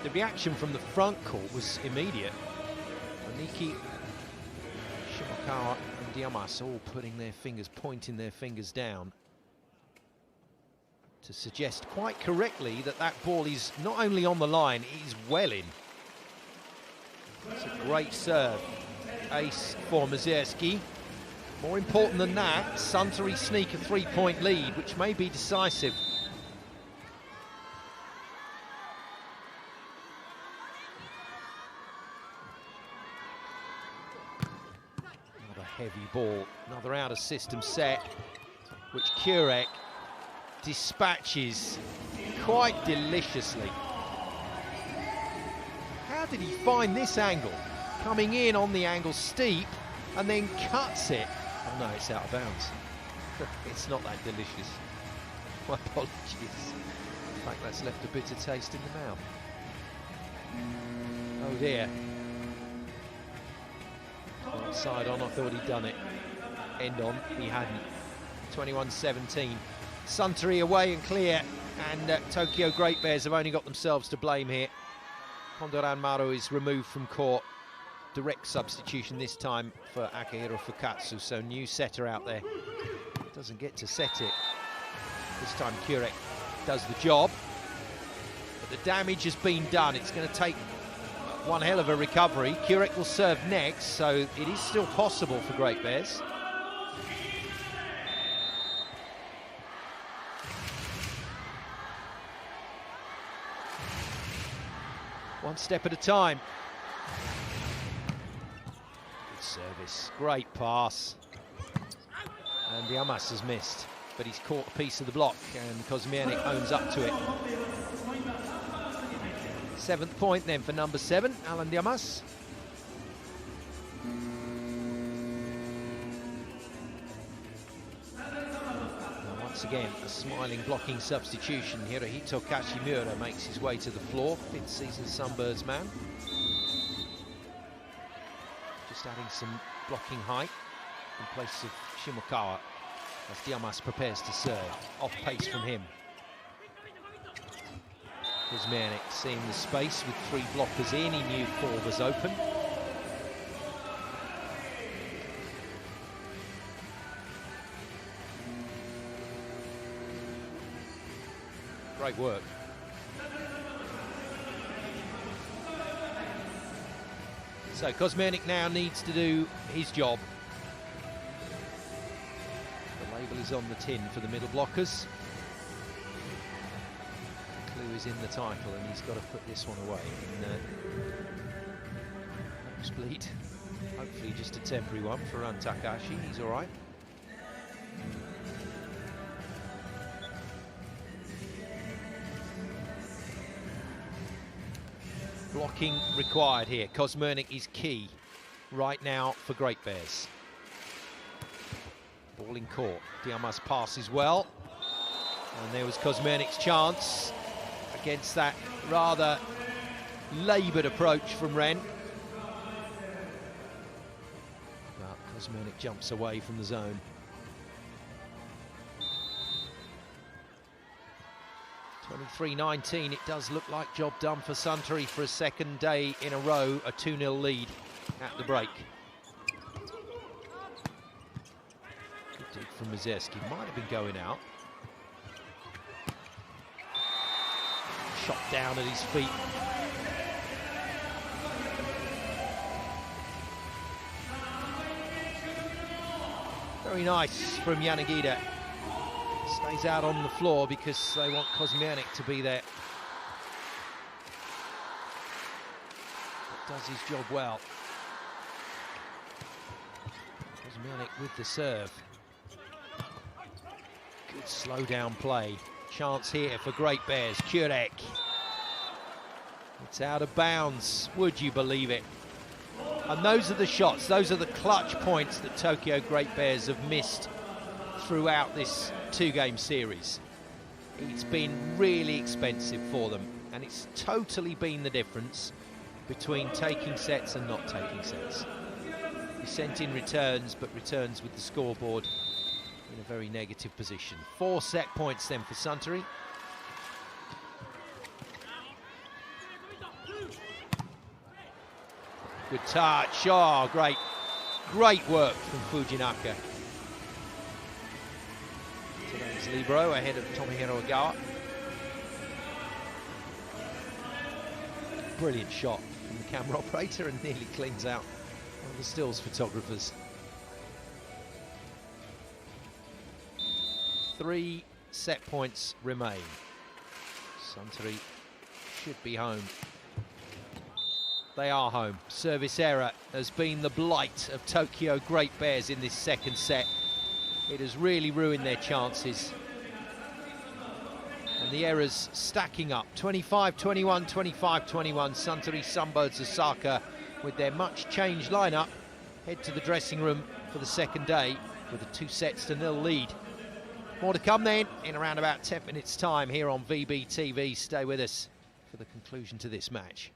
The reaction from the front court was immediate. Niki, Shimokawa and Diamas all pointing their fingers down to suggest quite correctly that that ball is not only on the line, it is well in. It's a great serve. Ace for Mazerski. More important than that, Suntory sneak a 3-point lead, which may be decisive. Another heavy ball, another out-of-system set, which Kurek dispatches quite deliciously. How did he find this angle? Coming in on the angle steep and then cuts it. Oh no, it's out of bounds. It's not that delicious. My apologies. In fact, that's left a bitter taste in the mouth. Oh dear. Well, side on, I thought he'd done it. End on, he hadn't. 21-17. Suntory away and clear, and Tokyo Great Bears have only got themselves to blame here. Kondoran Maru is removed from court. Direct substitution this time for Akihiro Fukatsu, so new setter out there. Doesn't get to set it. This time Kurek does the job, but the damage has been done. It's going to take one hell of a recovery. Kurek will serve next, so it is still possible for Great Bears. One step at a time. Good service, great pass. And Diamas has missed, but he's caught a piece of the block, and Kosmiernik owns up to it. 7th point then for number 7, Alan Diamas. Once again, a smiling blocking substitution. Hirohito Kashimura makes his way to the floor, 5th season Sunbirds man. Just adding some blocking height in place of Shimokawa as Diamas prepares to serve. Off pace from him. Kuzmiernik seeing the space with 3 blockers in. He knew 4 was open. Great work. So Kuzmiernik now needs to do his job. The label is on the tin for the middle blockers. The clue is in the title, and he's got to put this one away. Nosebleed. Hopefully just a temporary one for Ran Takahashi. He's all right. Blocking required here. Kosmiernik is key right now for Great Bears. Ball in court. Diamas passes well. And there was Kosmiernik's chance against that rather laboured approach from Ren. But Kosmiernik jumps away from the zone. 23-19, it does look like job done for Suntory for a second day in a row, a 2-0 lead at the break. Good dig from Mazerski, might have been going out. Shot down at his feet. Very nice from Yanagida. Stays out on the floor because they want Kosmiernik to be there. But does his job well. Kosmiernik with the serve. Good slow down play. Chance here for Great Bears. Kurek. It's out of bounds. Would you believe it? And those are the shots. Those are the clutch points that Tokyo Great Bears have missed throughout this 2-game series. It's been really expensive for them, and it's totally been the difference between taking sets and not taking sets. He sent in returns, but returns with the scoreboard in a very negative position. 4 set points then for Suntory. Good touch. Oh, great work from Fujinaka. Today's libero ahead of Tomohiro Ogawa. Brilliant shot from the camera operator and nearly cleans out one of the stills photographers. 3 set points remain. Suntory should be home. They are home. Service error has been the blight of Tokyo Great Bears in this second set. It has really ruined their chances. And the errors stacking up. 25-21, 25-21. Suntory Sunbirds Osaka, with their much changed lineup, head to the dressing room for the second day with a 2-0 lead. More to come then in around about 10 minutes time here on VBTV. Stay with us for the conclusion to this match.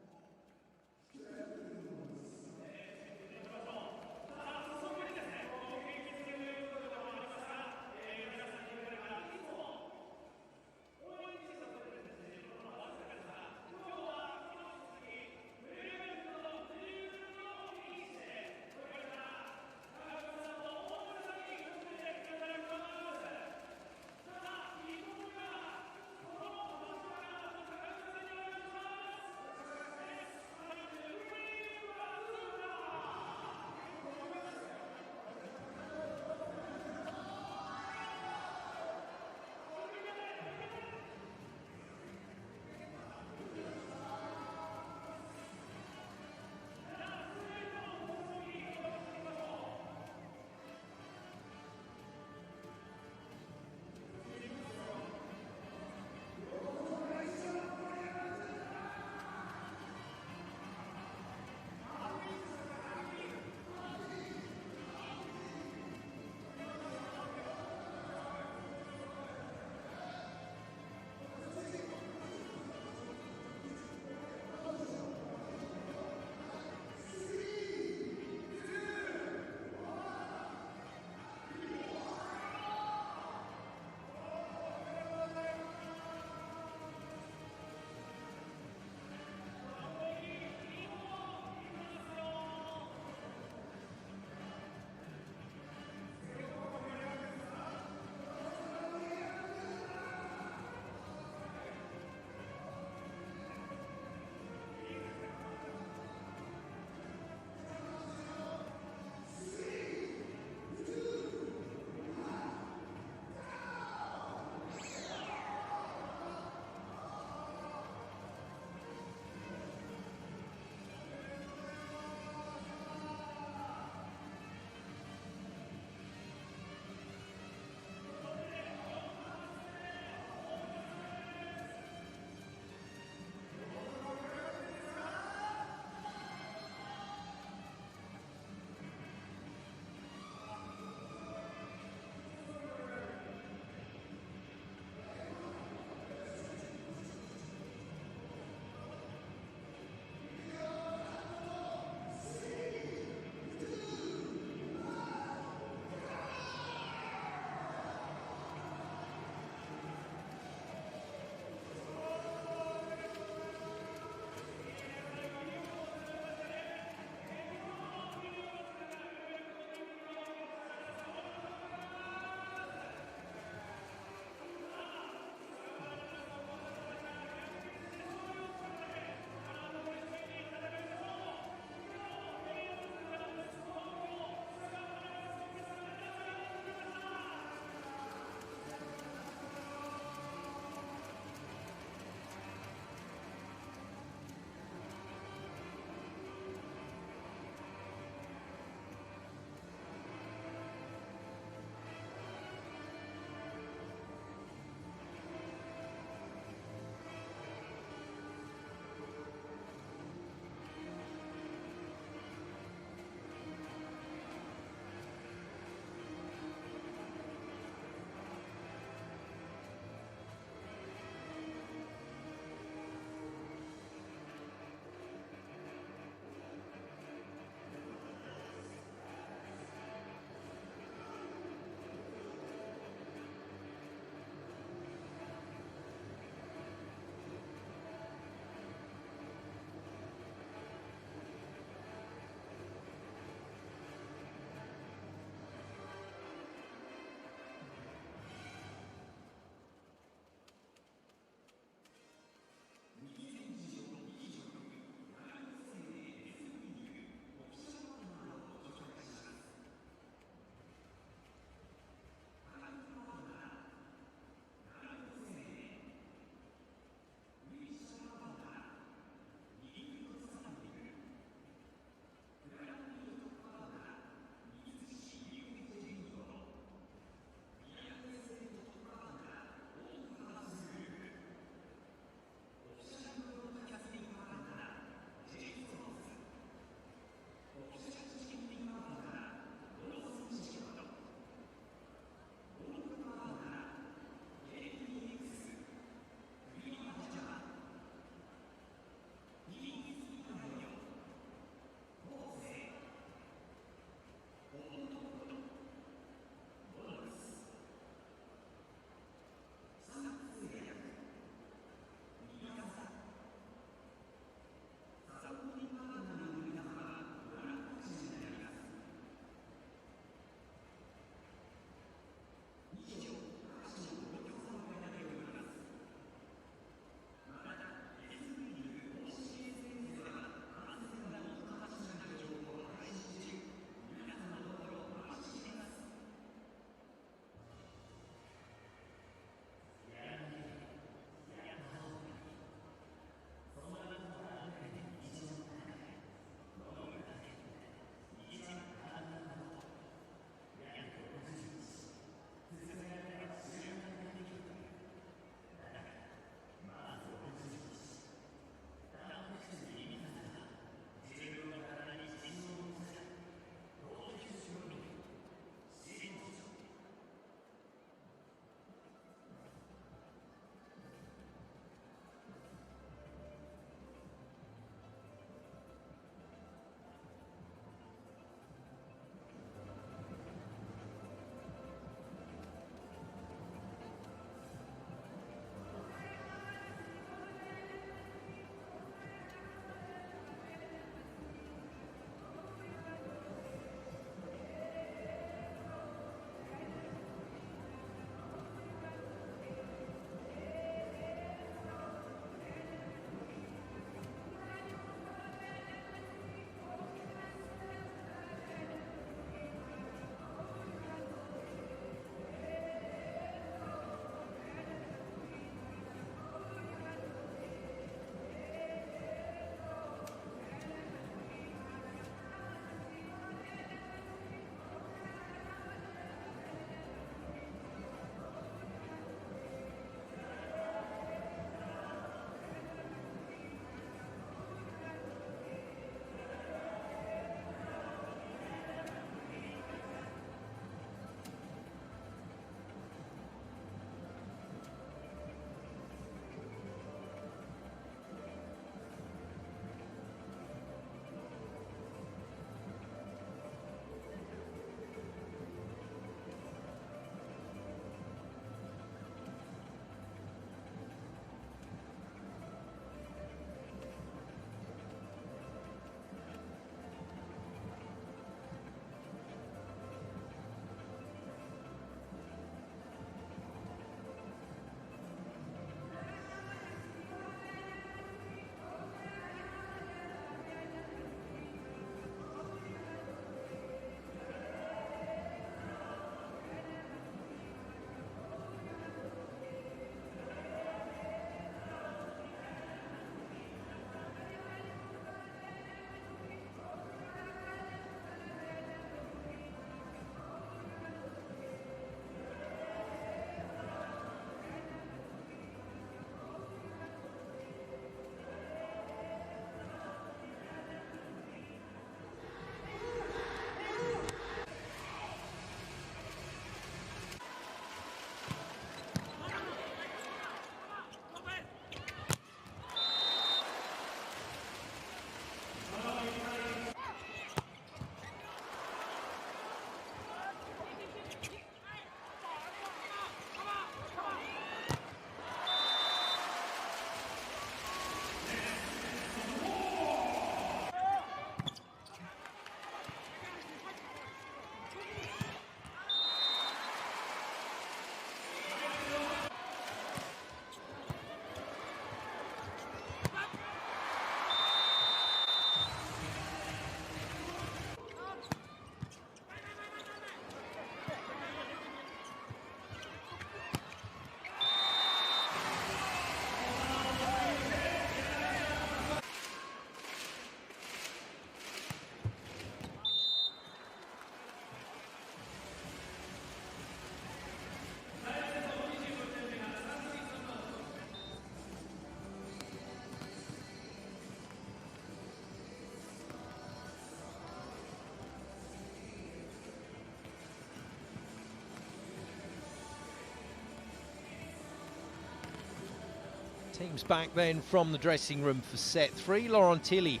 Teams back then from the dressing room for set 3. Laurent Tilly,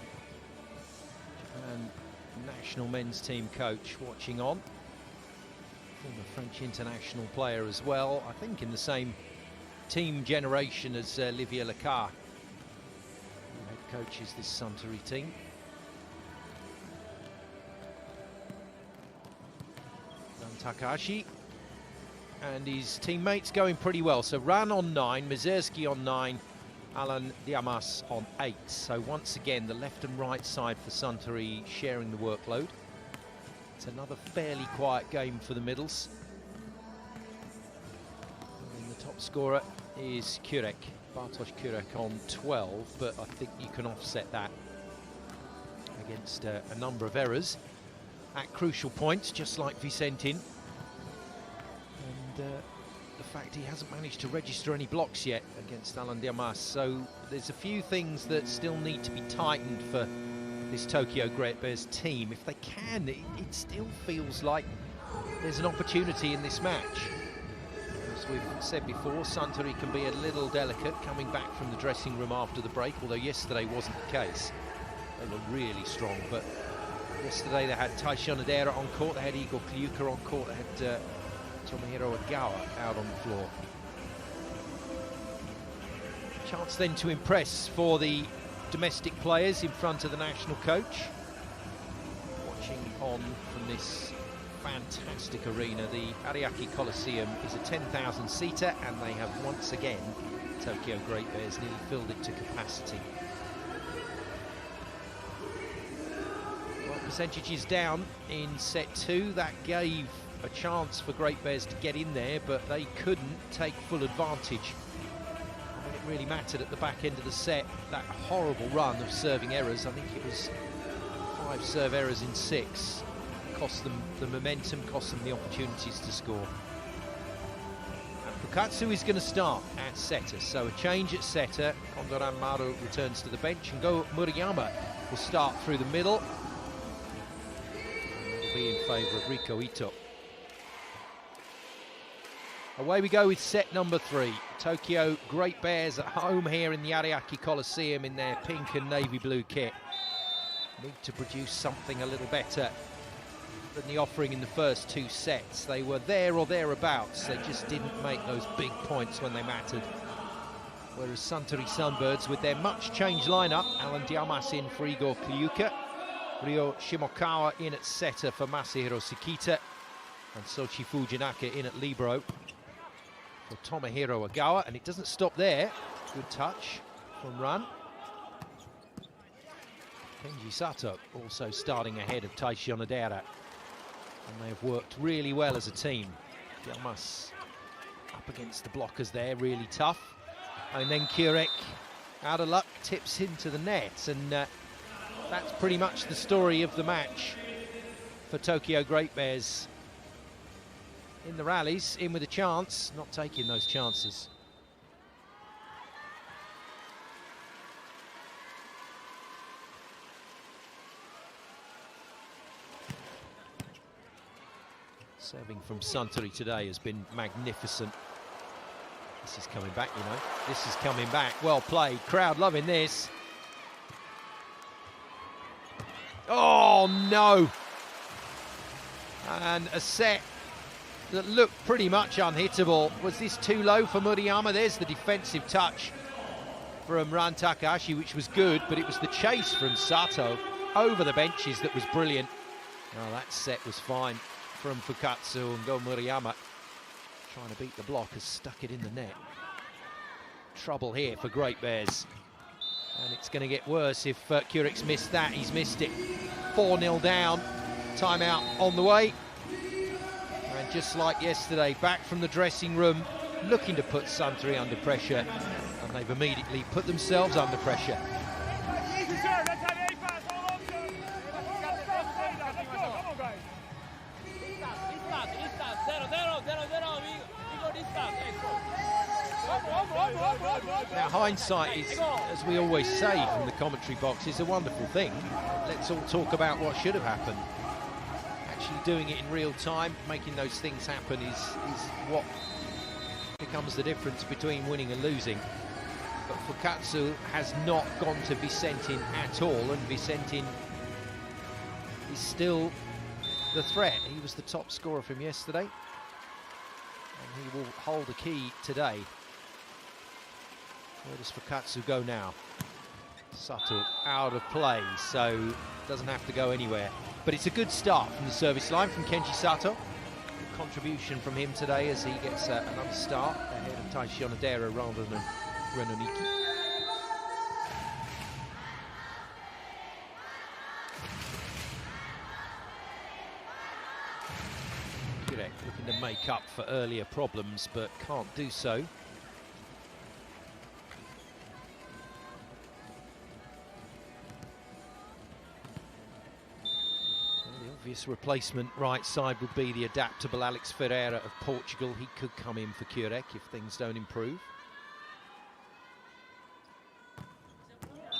and national men's team coach, watching on. Former French international player as well, I think in the same team generation as Olivier Lecard, who head coaches this Suntory team. Takahashi and his teammates going pretty well. So Ran on 9, Mizerski on 9, Alan Diamas on 8. So once again, the left and right side for Suntory sharing the workload. It's another fairly quiet game for the middles. And the top scorer is Kurek, Bartosz Kurek on 12, but I think you can offset that against a number of errors at crucial points, just like Vicentin. And the fact he hasn't managed to register any blocks yet against Alan Diamas. So there's a few things that still need to be tightened for this Tokyo Great Bears team. If they can, it still feels like there's an opportunity in this match. As we've said before, Suntory can be a little delicate coming back from the dressing room after the break, although yesterday wasn't the case. They were really strong, but yesterday they had Taisho Nadera on court, they had Igor Kliuka on court, they had Tomohiro Ogawa out on the floor. Chance then to impress for the domestic players in front of the national coach. Watching on from this fantastic arena, the Ariake Coliseum is a 10,000 seater, and they have once again, Tokyo Great Bears, nearly filled it to capacity. Well, percentages down in set 2. That gave a chance for Great Bears to get in there, but they couldn't take full advantage. When it really mattered at the back end of the set, that horrible run of serving errors, I think it was 5 serve errors in 6, cost them the momentum, cost them the opportunities to score. And Fukatsu is going to start at setter, so a change at setter. Kondoran Maru returns to the bench, and Go Murayama will start through the middle. And it'll be in favour of Riko Ito. Away we go with set number 3. Tokyo Great Bears at home here in the Ariake Coliseum in their pink and navy blue kit. Need to produce something a little better than the offering in the first 2 sets. They were there or thereabouts. They just didn't make those big points when they mattered. Whereas Suntory Sunbirds, with their much changed lineup, Alan Diamas in for Igor Kliuka, Ryo Shimokawa in at setter for Masahiro Sekita, and Soichi Fujinaka in at libero for Tomohiro Ogawa. And it doesn't stop there. Good touch from Ran. Kenji Sato also starting ahead of Taisho Nadera. And they have worked really well as a team. Diamas up against the blockers there, really tough. And then Kurek, out of luck, tips into the net. And that's pretty much the story of the match for Tokyo Great Bears. In the rallies, in with a chance, not taking those chances. Serving from Suntory today has been magnificent. This is coming back, you know. This is coming back. Well played. Crowd loving this. Oh, no. And a set that looked pretty much unhittable. Was this too low for Murayama? There's the defensive touch from Ran Takahashi, which was good, but it was the chase from Sato over the benches that was brilliant. Oh, that set was fine from Fukatsu, and Go Murayama, trying to beat the block, has stuck it in the net. Trouble here for Great Bears. And it's going to get worse if Kurek's missed that. He's missed it. 4-0 down. Timeout on the way. And just like yesterday, back from the dressing room, looking to put Suntory under pressure. And they've immediately put themselves under pressure. Now, hindsight is, as we always say from the commentary box, is a wonderful thing. Let's all talk about what should have happened. Actually doing it in real time, making those things happen is what becomes the difference between winning and losing. But Fukatsu has not gone to Vicentin at all, and Vicentin is still the threat. He was the top scorer from yesterday, and he will hold the key today. Where does Fukatsu go now? Sato out of play, so doesn't have to go anywhere. But it's a good start from the service line from Kenji Sato. Good contribution from him today as he gets another start ahead of Taishi Onodera rather than Renoniki. Kurek looking to make up for earlier problems, but can't do so. Obvious replacement right side would be the adaptable Alex Ferreira of Portugal. He could come in for Kurek if things don't improve.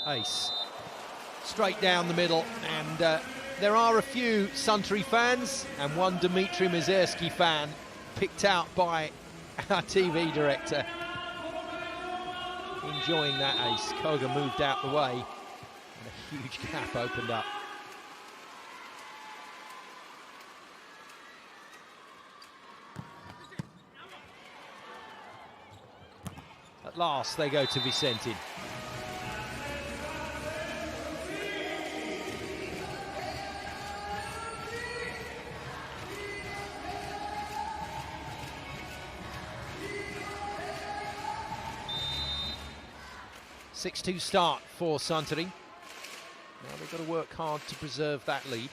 Ace. Straight down the middle, and there are a few Suntory fans and one Dmitry Mazersky fan picked out by our TV director. Enjoying that ace. Koga moved out the way and a huge gap opened up. At last they go to Vicentin. (6-2) start for Suntory. Now they've got to work hard to preserve that lead.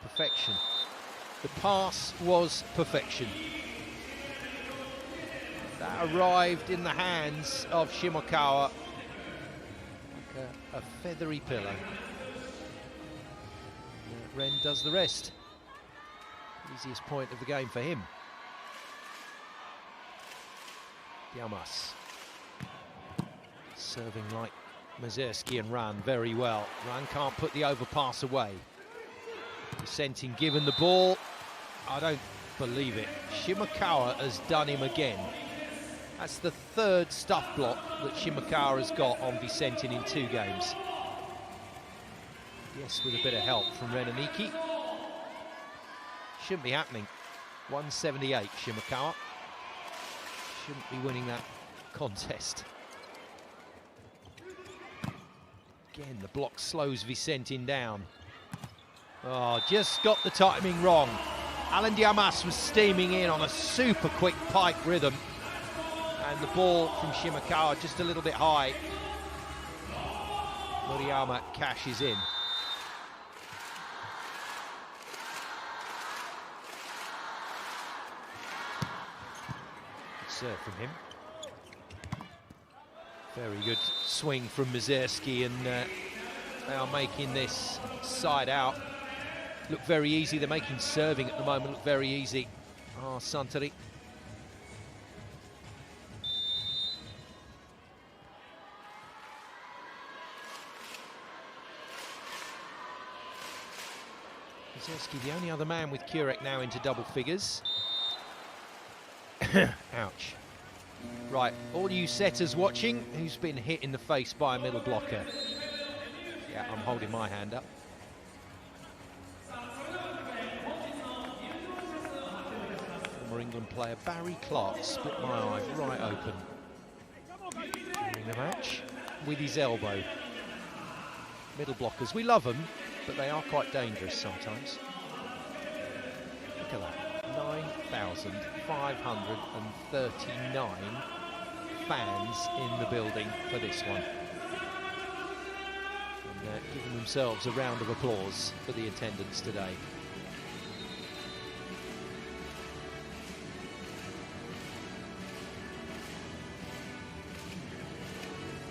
Perfection. The pass was perfection. That arrived in the hands of Shimokawa like a feathery pillow. Ren does the rest. Easiest point of the game for him. Yamas. Serving like Mazersky and Ran very well. Ran can't put the overpass away. Vicentin given the ball. I don't believe it. Shimokawa has done him again. That's the third stuff block that Shimokawa has got on Vicentin in 2 games. Yes, with a bit of help from Renoniki. Shouldn't be happening. 178 Shimokawa. Shouldn't be winning that contest. Again, the block slows Vicentin down. Oh, just got the timing wrong. Alan Diamas was steaming in on a super quick pike rhythm. And the ball from Shimokawa just a little bit high. Moriyama cashes in. Serve from him. Very good swing from Mazersky, and they are making this side out look very easy. They're making serving at the moment look very easy. Oh, Suntory. Mazersky, the only other man with Kurek now into double figures. Ouch. Right, all you setters watching, who's been hit in the face by a middle blocker? Yeah, I'm holding my hand up. Former England player Barry Clark split my eye right open during the match with his elbow. Middle blockers, we love them, but they are quite dangerous sometimes. Look at that. 9,539 fans in the building for this one. And giving themselves a round of applause for the attendance today.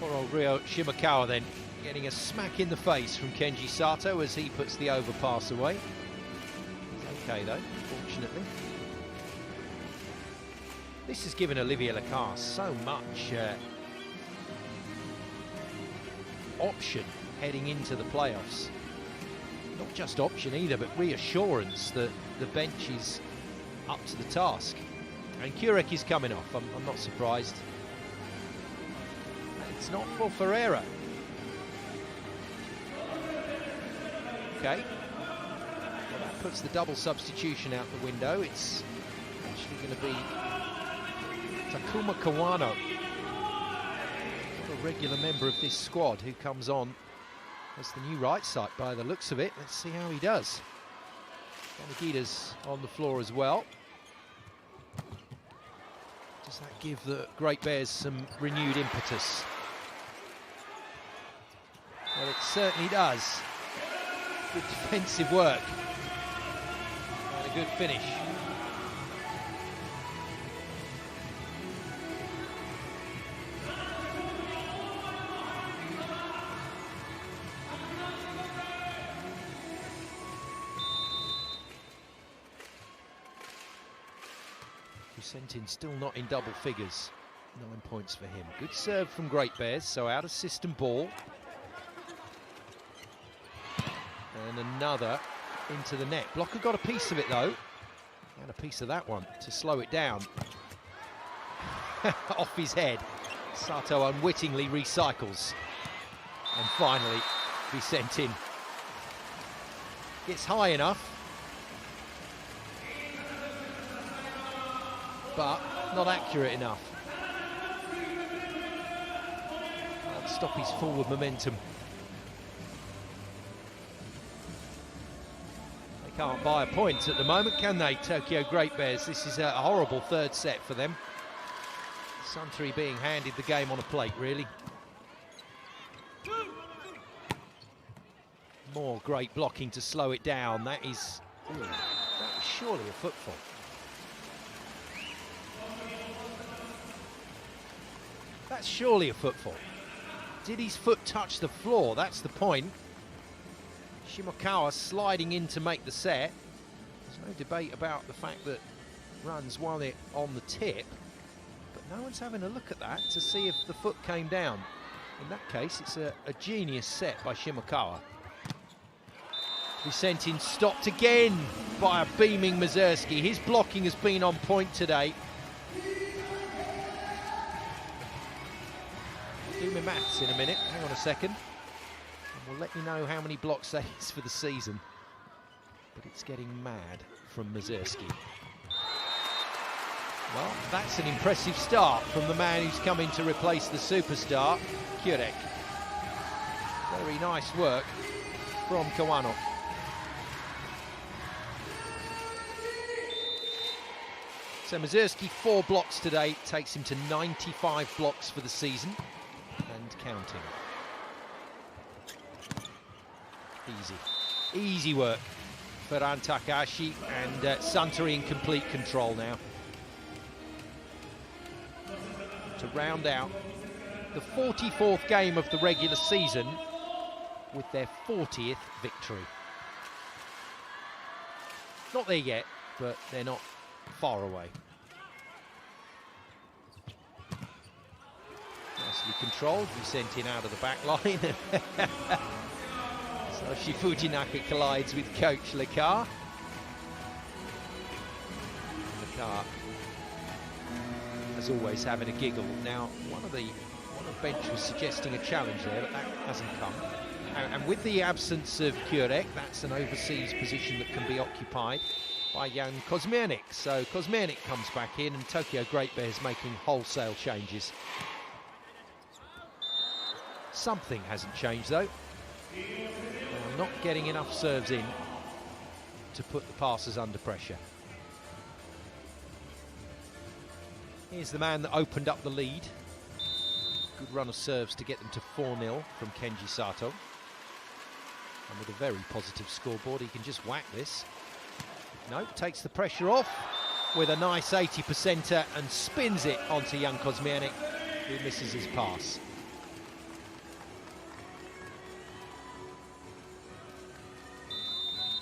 Poor old Ryo Shimokawa then, getting a smack in the face from Kenji Sato as he puts the overpass away. He's okay though, fortunately. This has given Olivier Lacasse so much option heading into the playoffs. Not just option either, but reassurance that the bench is up to the task. And Kurek is coming off, I'm not surprised. And it's not for Ferreira. Okay. Well, that puts the double substitution out the window. It's actually going to be Takuma Kawano, a regular member of this squad, who comes on as the new right side by the looks of it. Let's see how he does. Yanagida's on the floor as well. Does that give the Great Bears some renewed impetus? Well, it certainly does. Good defensive work and a good finish. Vicentin still not in double figures. 9 points for him. Good serve from Great Bears, so out of system ball. And another into the net. Blocker got a piece of it though. And a piece of that one to slow it down. Off his head. Sato unwittingly recycles. And finally, Vicentin gets high enough, but not accurate enough. Can't stop his forward momentum. They can't buy a point at the moment, can they, Tokyo Great Bears? This is a horrible third set for them. Suntory being handed the game on a plate, really. More great blocking to slow it down. That is surely a footfall. That's surely a footfall. Did his foot touch the floor? That's the point. Shimokawa sliding in to make the set. There's no debate about the fact that runs won it on the tip, but no one's having a look at that to see if the foot came down. In that case, it's a genius set by Shimokawa. Vicentin stopped again by a beaming Mazurski. His blocking has been on point today. Do my maths in a minute, hang on a second. And we'll let you know how many blocks that is for the season. But it's getting mad from Mazurski. Well, that's an impressive start from the man who's come in to replace the superstar, Kurek. Very nice work from Kawano. So Mazurski 4 blocks today, takes him to 95 blocks for the season. And counting. Easy work for Ran Takahashi, and Suntory in complete control now. To round out the 44th game of the regular season with their 40th victory. Not there yet, but they're not far away. Nicely controlled, Vicentin out of the back line. So Fujinaka collides with coach Lekar. Lekar, as always, having a giggle. Now, one of the bench was suggesting a challenge there, but that hasn't come. And with the absence of Kurek, that's an overseas position that can be occupied by young Kosmiernik. So Kosmiernik comes back in, and Tokyo Great Bears making wholesale changes. Something hasn't changed though. They're not getting enough serves in to put the passers under pressure. Here's the man that opened up the lead. Good run of serves to get them to 4-0 from Kenji Sato. And with a very positive scoreboard, he can just whack this. No, takes the pressure off with a nice 80%er and spins it onto young Kosmiernik, who misses his pass.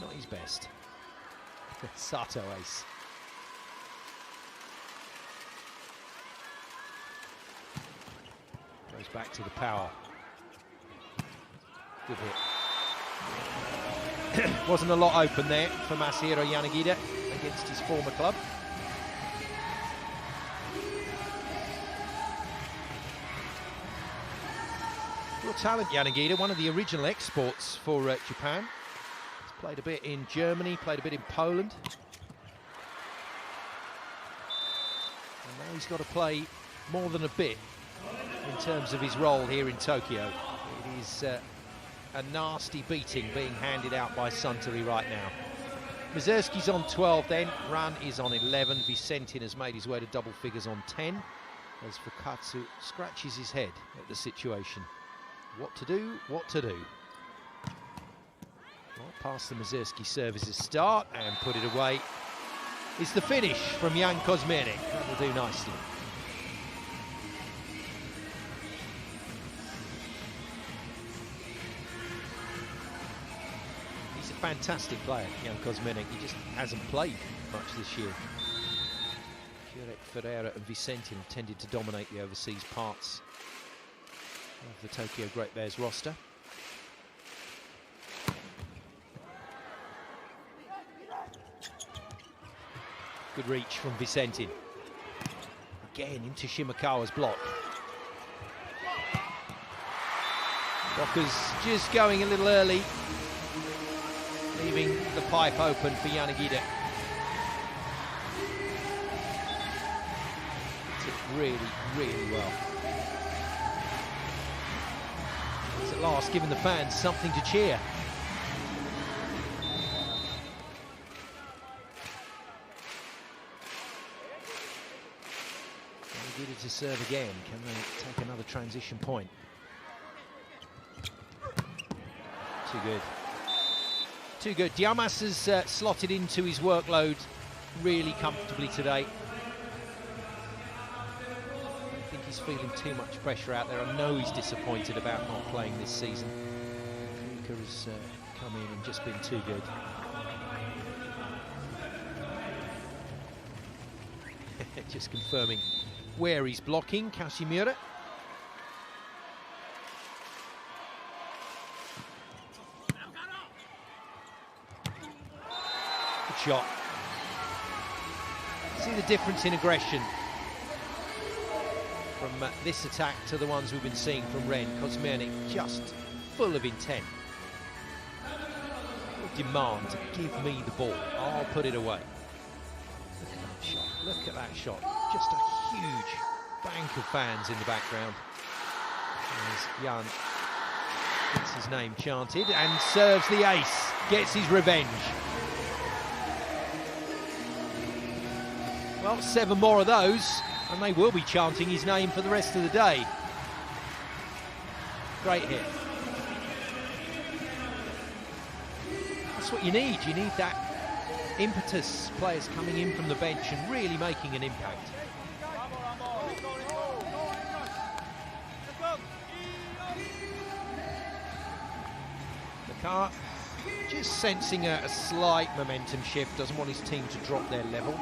Not his best. Sato ace. Goes back to the power. Good hit. Wasn't a lot open there for Masahiro Yanagida. against his former club. Real talent, Yanagida, one of the original exports for Japan. He's played a bit in Germany, played a bit in Poland. And now he's got to play more than a bit in terms of his role here in Tokyo. It is a nasty beating being handed out by Suntory right now. Mazurski's on 12 then, Run is on 11, Visentin has made his way to double figures on 10, as Fukatsu scratches his head at the situation. What to do, what to do. Well, past the Mazurski services start and put it away. It's the finish from Jan Kosmiernik. That will do nicely. He's a fantastic player, Jan Kosmiernik. He just hasn't played much this year. Jurek Ferreira and Visentin have tended to dominate the overseas parts of the Tokyo Great Bears roster. Good reach from Visentin. Again into Shimokawa's block. Rockers just going a little early, leaving the pipe open for Yanagida. Did it really, really well. He's at last giving the fans something to cheer. Yanagida to serve again. Can they take another transition point? Too good. Too good. Diamas has slotted into his workload really comfortably today. I think he's feeling too much pressure out there. I know he's disappointed about not playing this season. Kuka has come in and just been too good. Just confirming where he's blocking, Kashimura. Good shot. See the difference in aggression from this attack to the ones we've been seeing from Ren. Kosmiernik just full of intent. Demand to give me the ball. I'll put it away. Look at that shot. Look at that shot. Just a huge bank of fans in the background. As Jan gets his name chanted and serves the ace. Gets his revenge. Well, 7 more of those, and they will be chanting his name for the rest of the day. Great hit. That's what you need. You need that impetus, players coming in from the bench and really making an impact. Nakar just sensing a slight momentum shift, doesn't want his team to drop their level.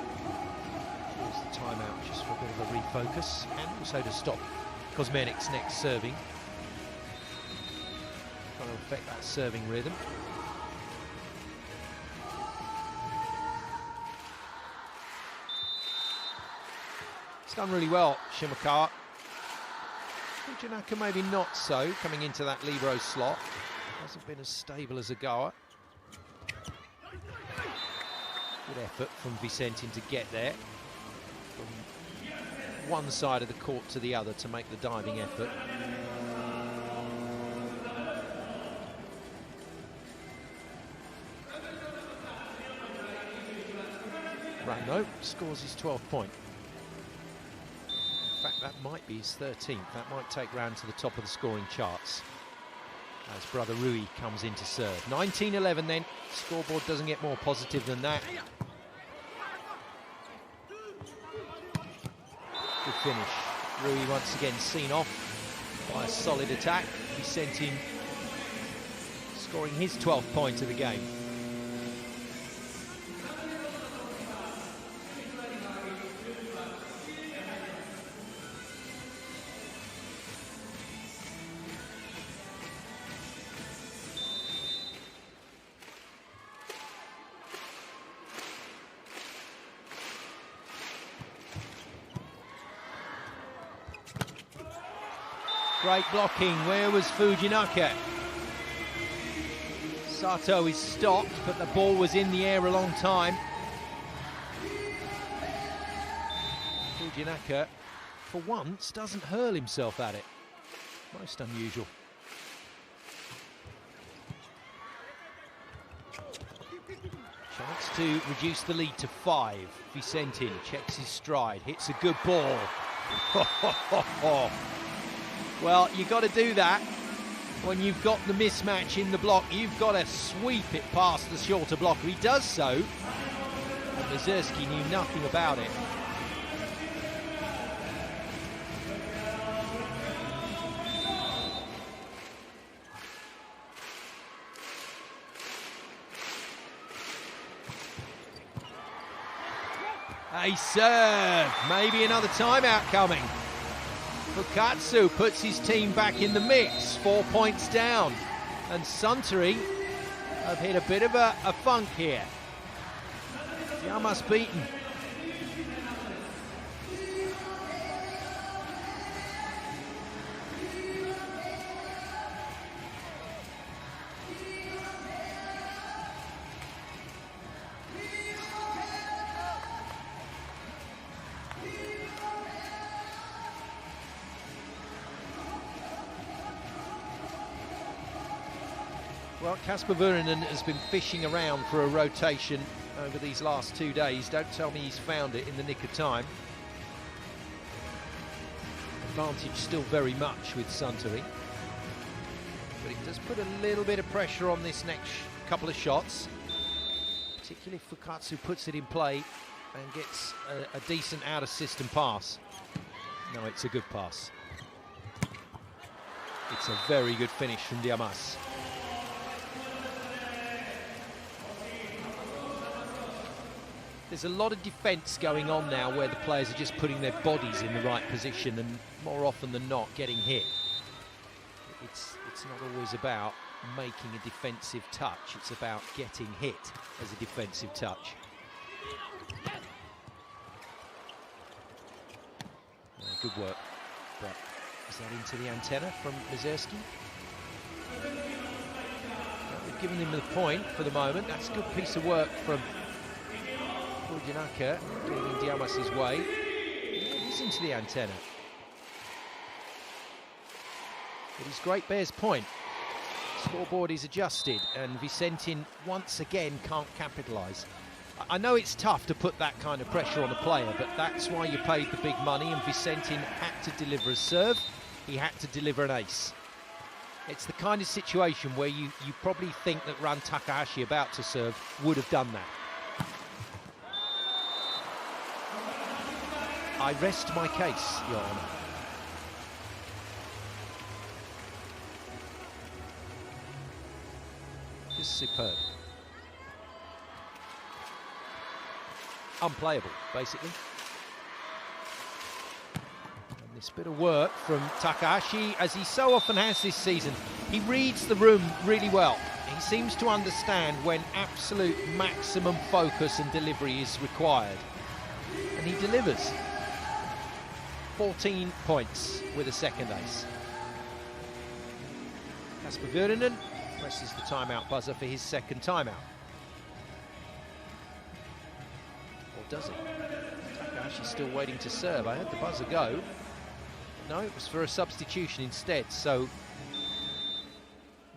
The timeout just for a bit of a refocus and also to stop Kosmiernik's next serving. Trying to affect that serving rhythm. It's done really well, Shimokawa. Fujinaka maybe not so, coming into that libero slot. Hasn't been as stable as Ogawa. Good effort from Visentin to get there. From one side of the court to the other to make the diving effort. Rano scores his 12th point. In fact, that might be his 13th. That might take Ran to the top of the scoring charts as brother Rui comes in to serve. 19-11 then. Scoreboard doesn't get more positive than that. Good finish. Rui once again seen off by a solid attack. Visentin scoring his 12th point of the game. Great blocking. Where was Fujinaka? Sato is stopped, but the ball was in the air a long time. Fujinaka, for once, doesn't hurl himself at it. Most unusual. Chance to reduce the lead to 5. Vicentin checks his stride, hits a good ball. Well, you've got to do that when you've got the mismatch in the block. You've got to sweep it past the shorter blocker. He does so, and Mazursky knew nothing about it. A serve, maybe another timeout coming. Fukatsu puts his team back in the mix, 4 points down. And Suntory have hit a bit of a funk here. Yamas beaten. Well, Kasper Vuorinen has been fishing around for a rotation over these last 2 days. Don't tell me he's found it in the nick of time. Advantage still very much with Suntory. But it does put a little bit of pressure on this next couple of shots. Particularly if Fukatsu puts it in play and gets a decent out-of-system pass. No, it's a good pass. It's a very good finish from Diamas. There's a lot of defence going on now where the players are just putting their bodies in the right position and more often than not getting hit. It's not always about making a defensive touch, it's about getting hit as a defensive touch. Good work, but is that into the antenna from Mazursky? We've given him the point for the moment. That's a good piece of work from Fujinaka, getting in Diamas's way. He's into the antenna. But he's Great Bear's point. Scoreboard is adjusted and Vicentin once again can't capitalise. I know it's tough to put that kind of pressure on a player, but that's why you paid the big money, and Vicentin had to deliver a serve, he had to deliver an ace. It's the kind of situation where you probably think that Ran Takahashi, about to serve, would have done that. I rest my case, Your Honour. Just superb. Unplayable, basically. And this bit of work from Takahashi, as he so often has this season, he reads the room really well. He seems to understand when absolute maximum focus and delivery is required. And he delivers. 14 points with a second ace. Kasper Vuorinen presses the timeout buzzer for his second timeout. Or does he? Takahashi's still waiting to serve. I heard the buzzer go. No, it was for a substitution instead, so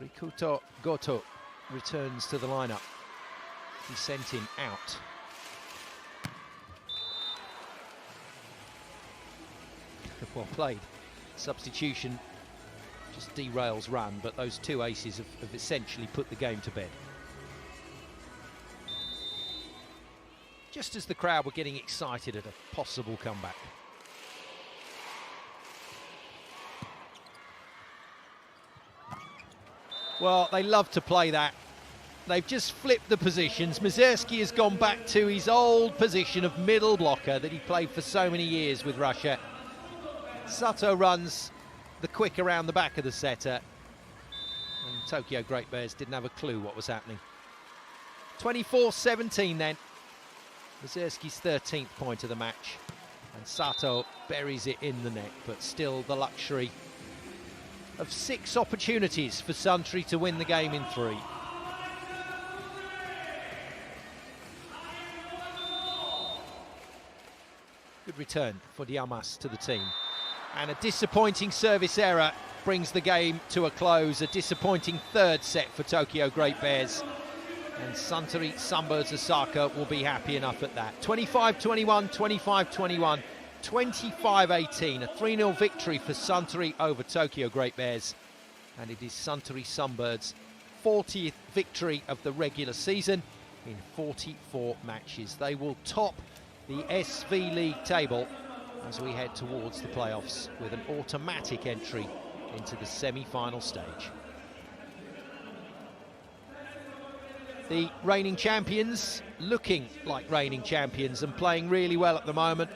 Rikuto Goto returns to the lineup. He sent him out. Well played. Substitution just derails run, but those two aces have essentially put the game to bed. Just as the crowd were getting excited at a possible comeback. Well, they love to play that. They've just flipped the positions. Mazursky has gone back to his old position of middle blocker that he played for so many years with Russia. Sato runs the quick around the back of the setter. And Tokyo Great Bears didn't have a clue what was happening. 24-17 then. Mazursky's 13th point of the match. And Sato buries it in the net, but still the luxury of 6 opportunities for Suntory to win the game in 3. Good return for Diamas to the team. And a disappointing service error brings the game to a close. A disappointing 3rd set for Tokyo Great Bears. And Suntory Sunbirds Osaka will be happy enough at that. 25-21, 25-21, 25-18. A 3-0 victory for Suntory over Tokyo Great Bears. And it is Suntory Sunbirds' 40th victory of the regular season in 44 matches. They will top the SV.League table as we head towards the playoffs with an automatic entry into the semi-final stage. The reigning champions looking like reigning champions and playing really well at the moment.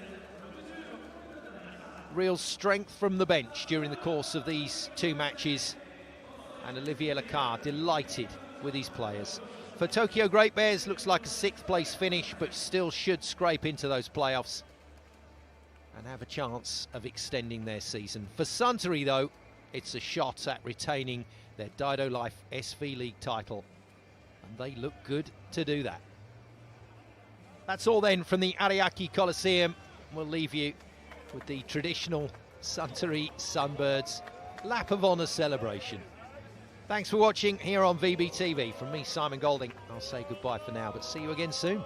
Real strength from the bench during the course of these 2 matches, and Olivier Lecard delighted with his players. For Tokyo Great Bears, looks like a 6th place finish, but still should scrape into those playoffs and have a chance of extending their season. For Suntory, though, it's a shot at retaining their Daido Life SV.League title, and they look good to do that. That's all then from the Ariake Coliseum. We'll leave you with the traditional Suntory Sunbirds Lap of Honour celebration. Thanks for watching here on VBTV. From me, Simon Golding, I'll say goodbye for now, but see you again soon.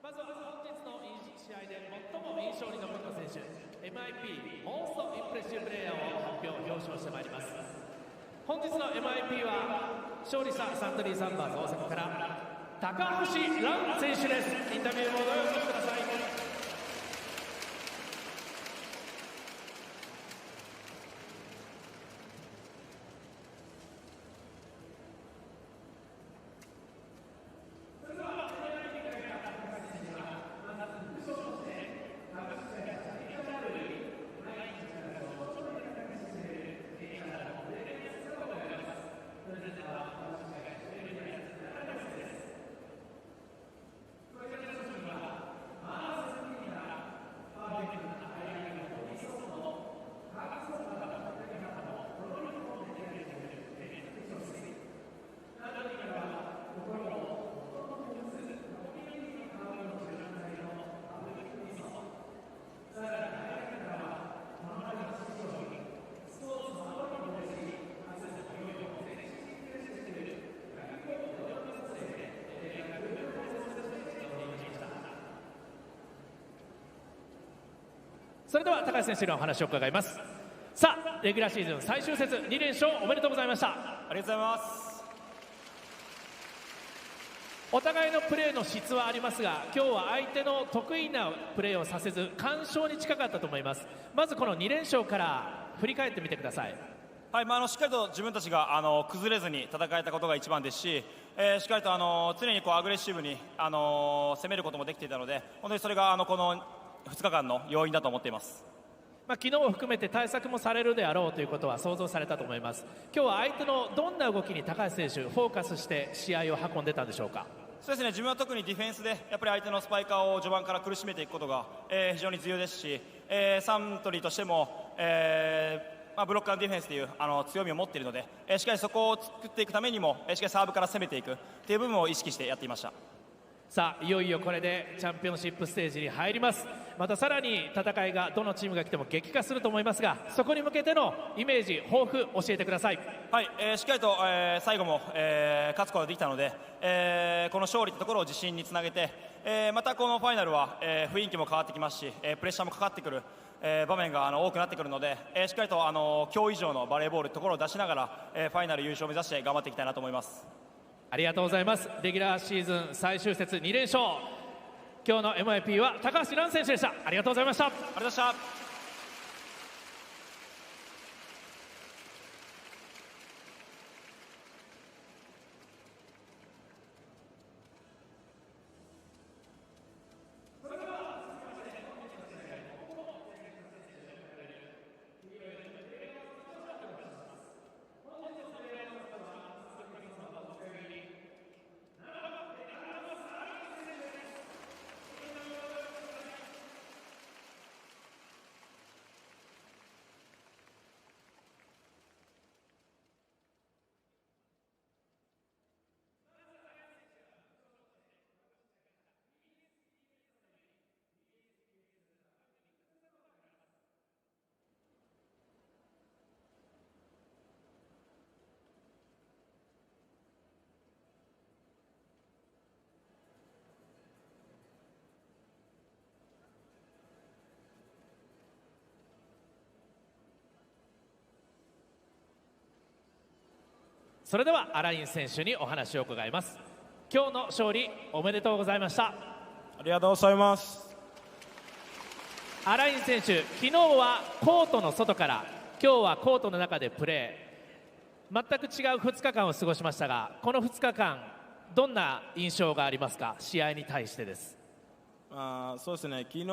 まずは本日の試合で最も印象に残った選手 MIP モンストインプレッシブプレイヤーを発表表彰してまいります。本日の MIP は勝利したサントリーサンバーズ大阪から高橋藍選手です。インタビューボードをお寄せください。それでは高橋選手のお話を伺います。さあ、レギュラーシーズン最終節2連勝おめでとうございました。ありがとうございます。お互いのプレーの質はありますが、今日は相手の得意なプレーをさせず完勝に近かったと思います。まずこの2連勝から振り返ってみてください。はい、しっかりと自分たちが崩れずに戦えたことが一番ですし、しっかりと常にアグレッシブに攻めることもできていたので、本当にそれがこの2日間の要因だと思っています。昨日を含めて対策もされるであろうということは想像されたと思います。今日は相手のどんな動きに高橋選手フォーカスして試合を運んでたんでしょうか。そうですね、自分は特にディフェンスでやっぱり相手のスパイカーを序盤から苦しめていくことが、非常に重要ですし、サントリーとしても、ブロッカーディフェンスという強みを持っているので、しっかりそこを作っていくためにもしっかりサーブから攻めていくという部分を意識してやっていました。さあ、いよいよこれでチャンピオンシップステージに入ります。またさらに戦いがどのチームが来ても激化すると思いますが、そこに向けてのイメージ抱負教えてください。はい、しっかりと、最後も、勝つことができたので、この勝利というところを自信につなげて、またこのファイナルは、雰囲気も変わってきますし、プレッシャーもかかってくる、場面が多くなってくるので、しっかりと今日以上のバレーボールというところを出しながら、ファイナル優勝を目指して頑張っていきたいなと思います。ありがとうございます。レギュラーシーズン最終節2連勝、今日の MIP は高橋藍選手でした。ありがとうございました。ありがとうございました。それではアライン選手にお話を伺います。今日の勝利おめでとうございました。ありがとうございます。アライン選手、昨日はコートの外から今日はコートの中でプレー、全く違う2日間を過ごしましたが、この2日間どんな印象がありますか。試合に対してです。そうですね、昨日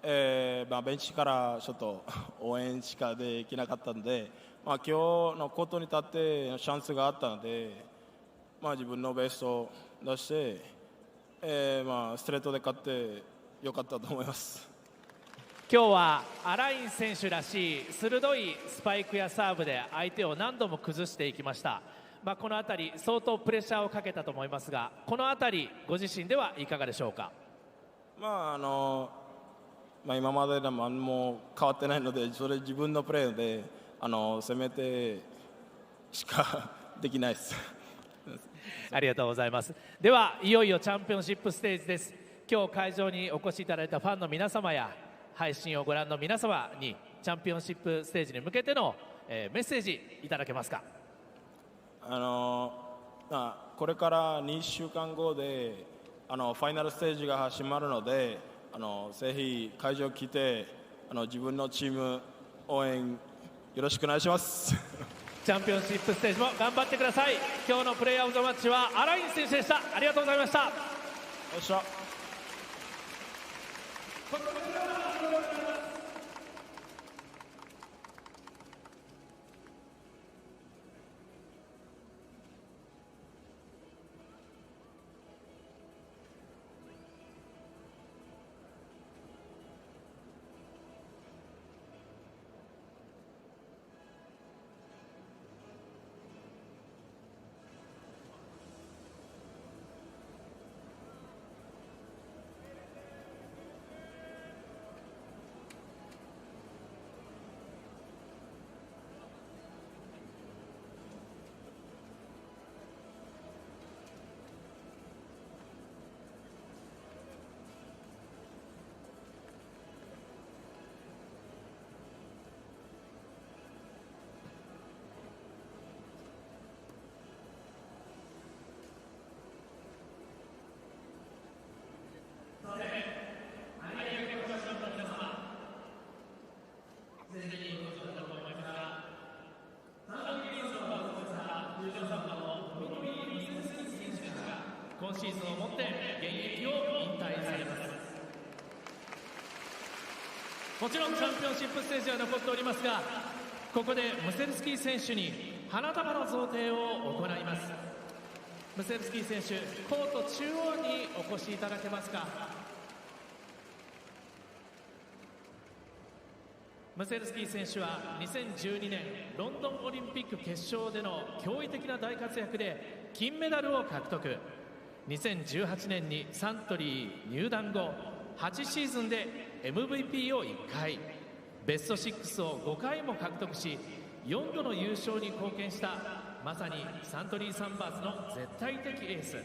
ベンチからちょっと応援しかできなかったので、今日のコートに立ってチャンスがあったので、自分のベストを出して、ストレートで勝ってよかったと思います。今日はアライン選手らしい鋭いスパイクやサーブで相手を何度も崩していきました。このあたり相当プレッシャーをかけたと思いますが、このあたりご自身ではいかがでしょうか。今まででも何も変わってないので、それ自分のプレーで攻めてしかできないです。ありがとうございます。ではいよいよチャンピオンシップステージです。今日会場にお越しいただいたファンの皆様や配信をご覧の皆様にチャンピオンシップステージに向けての、メッセージいただけますか。これから2週間後でファイナルステージが始まるので、ぜひ会場来て自分のチーム応援よろしくお願いします。チャンピオンシップステージも頑張ってください。今日のプレーオブザマッチはアライン選手でした。ありがとうございました。よっしゃ。シーズンをもって現役を引退されます。もちろんチャンピオンシップステージは残っておりますが、ここでムセルスキー選手に花束の贈呈を行います。ムセルスキー選手、コート中央にお越しいただけますか。ムセルスキー選手は2012年ロンドンオリンピック決勝での驚異的な大活躍で金メダルを獲得。2018年にサントリー入団後8シーズンで MVP を1回、ベスト6を5回も獲得し、4度の優勝に貢献したまさにサントリーサンバーズの絶対的エース。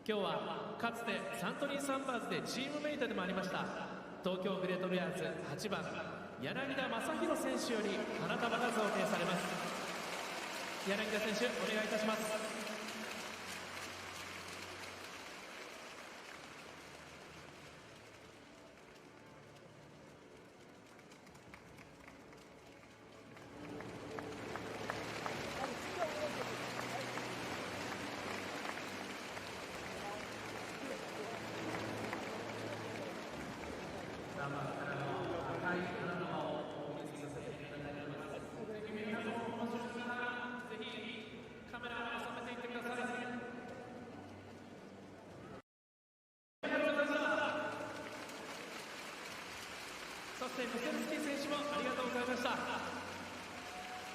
今日はかつてサントリーサンバーズでチームメイトでもありました東京グレートベアーズ8番柳田正宏選手より花束が贈呈されます。柳田選手、お願いいたします。そしてムセルスキー選手もありがとうございました。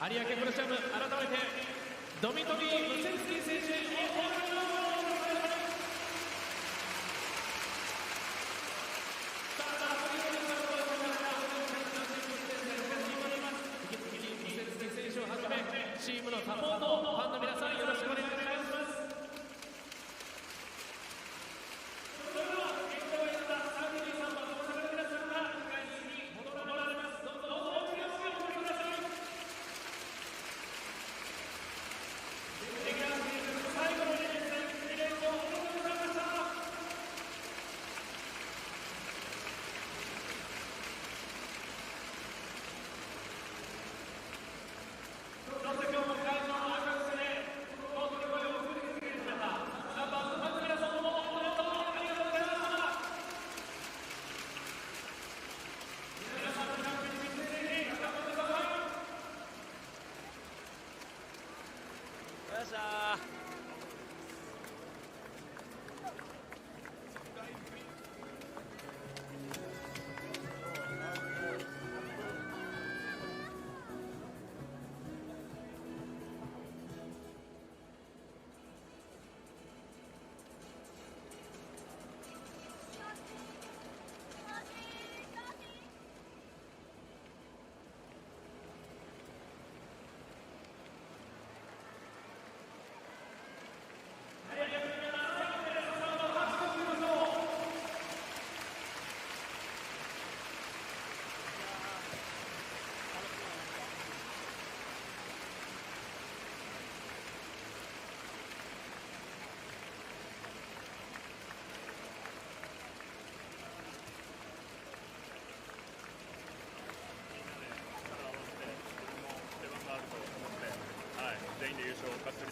有明コロシアム、改めてドミトリー・ムセルスキー選手にお願いします。引き続きムセルスキー選手をはじめチームのサポートをファンの皆さんよろしくお願いします。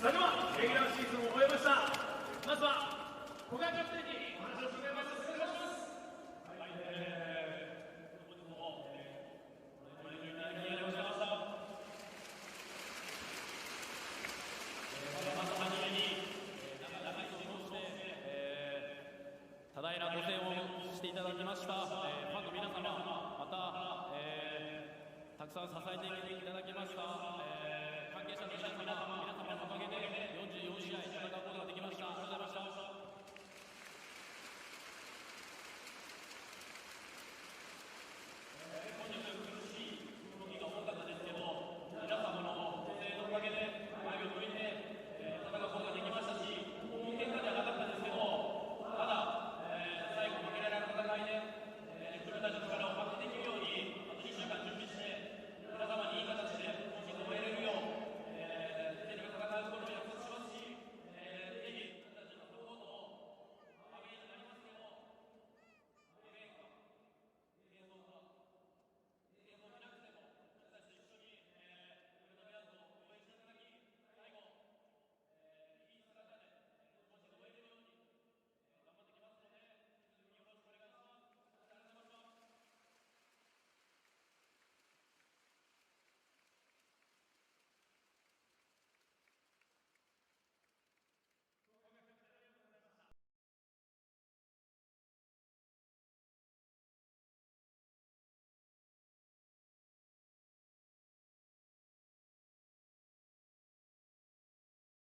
それではレギュラーシーズンを終えました。まずは古賀キャプテンにお話を伺います。お願いします。多大なご声援をしていただきました、ファンの皆様、また、たくさん支えていただきました、関係者の皆様のおかげで44試合戦うことができました。ありがとうございました。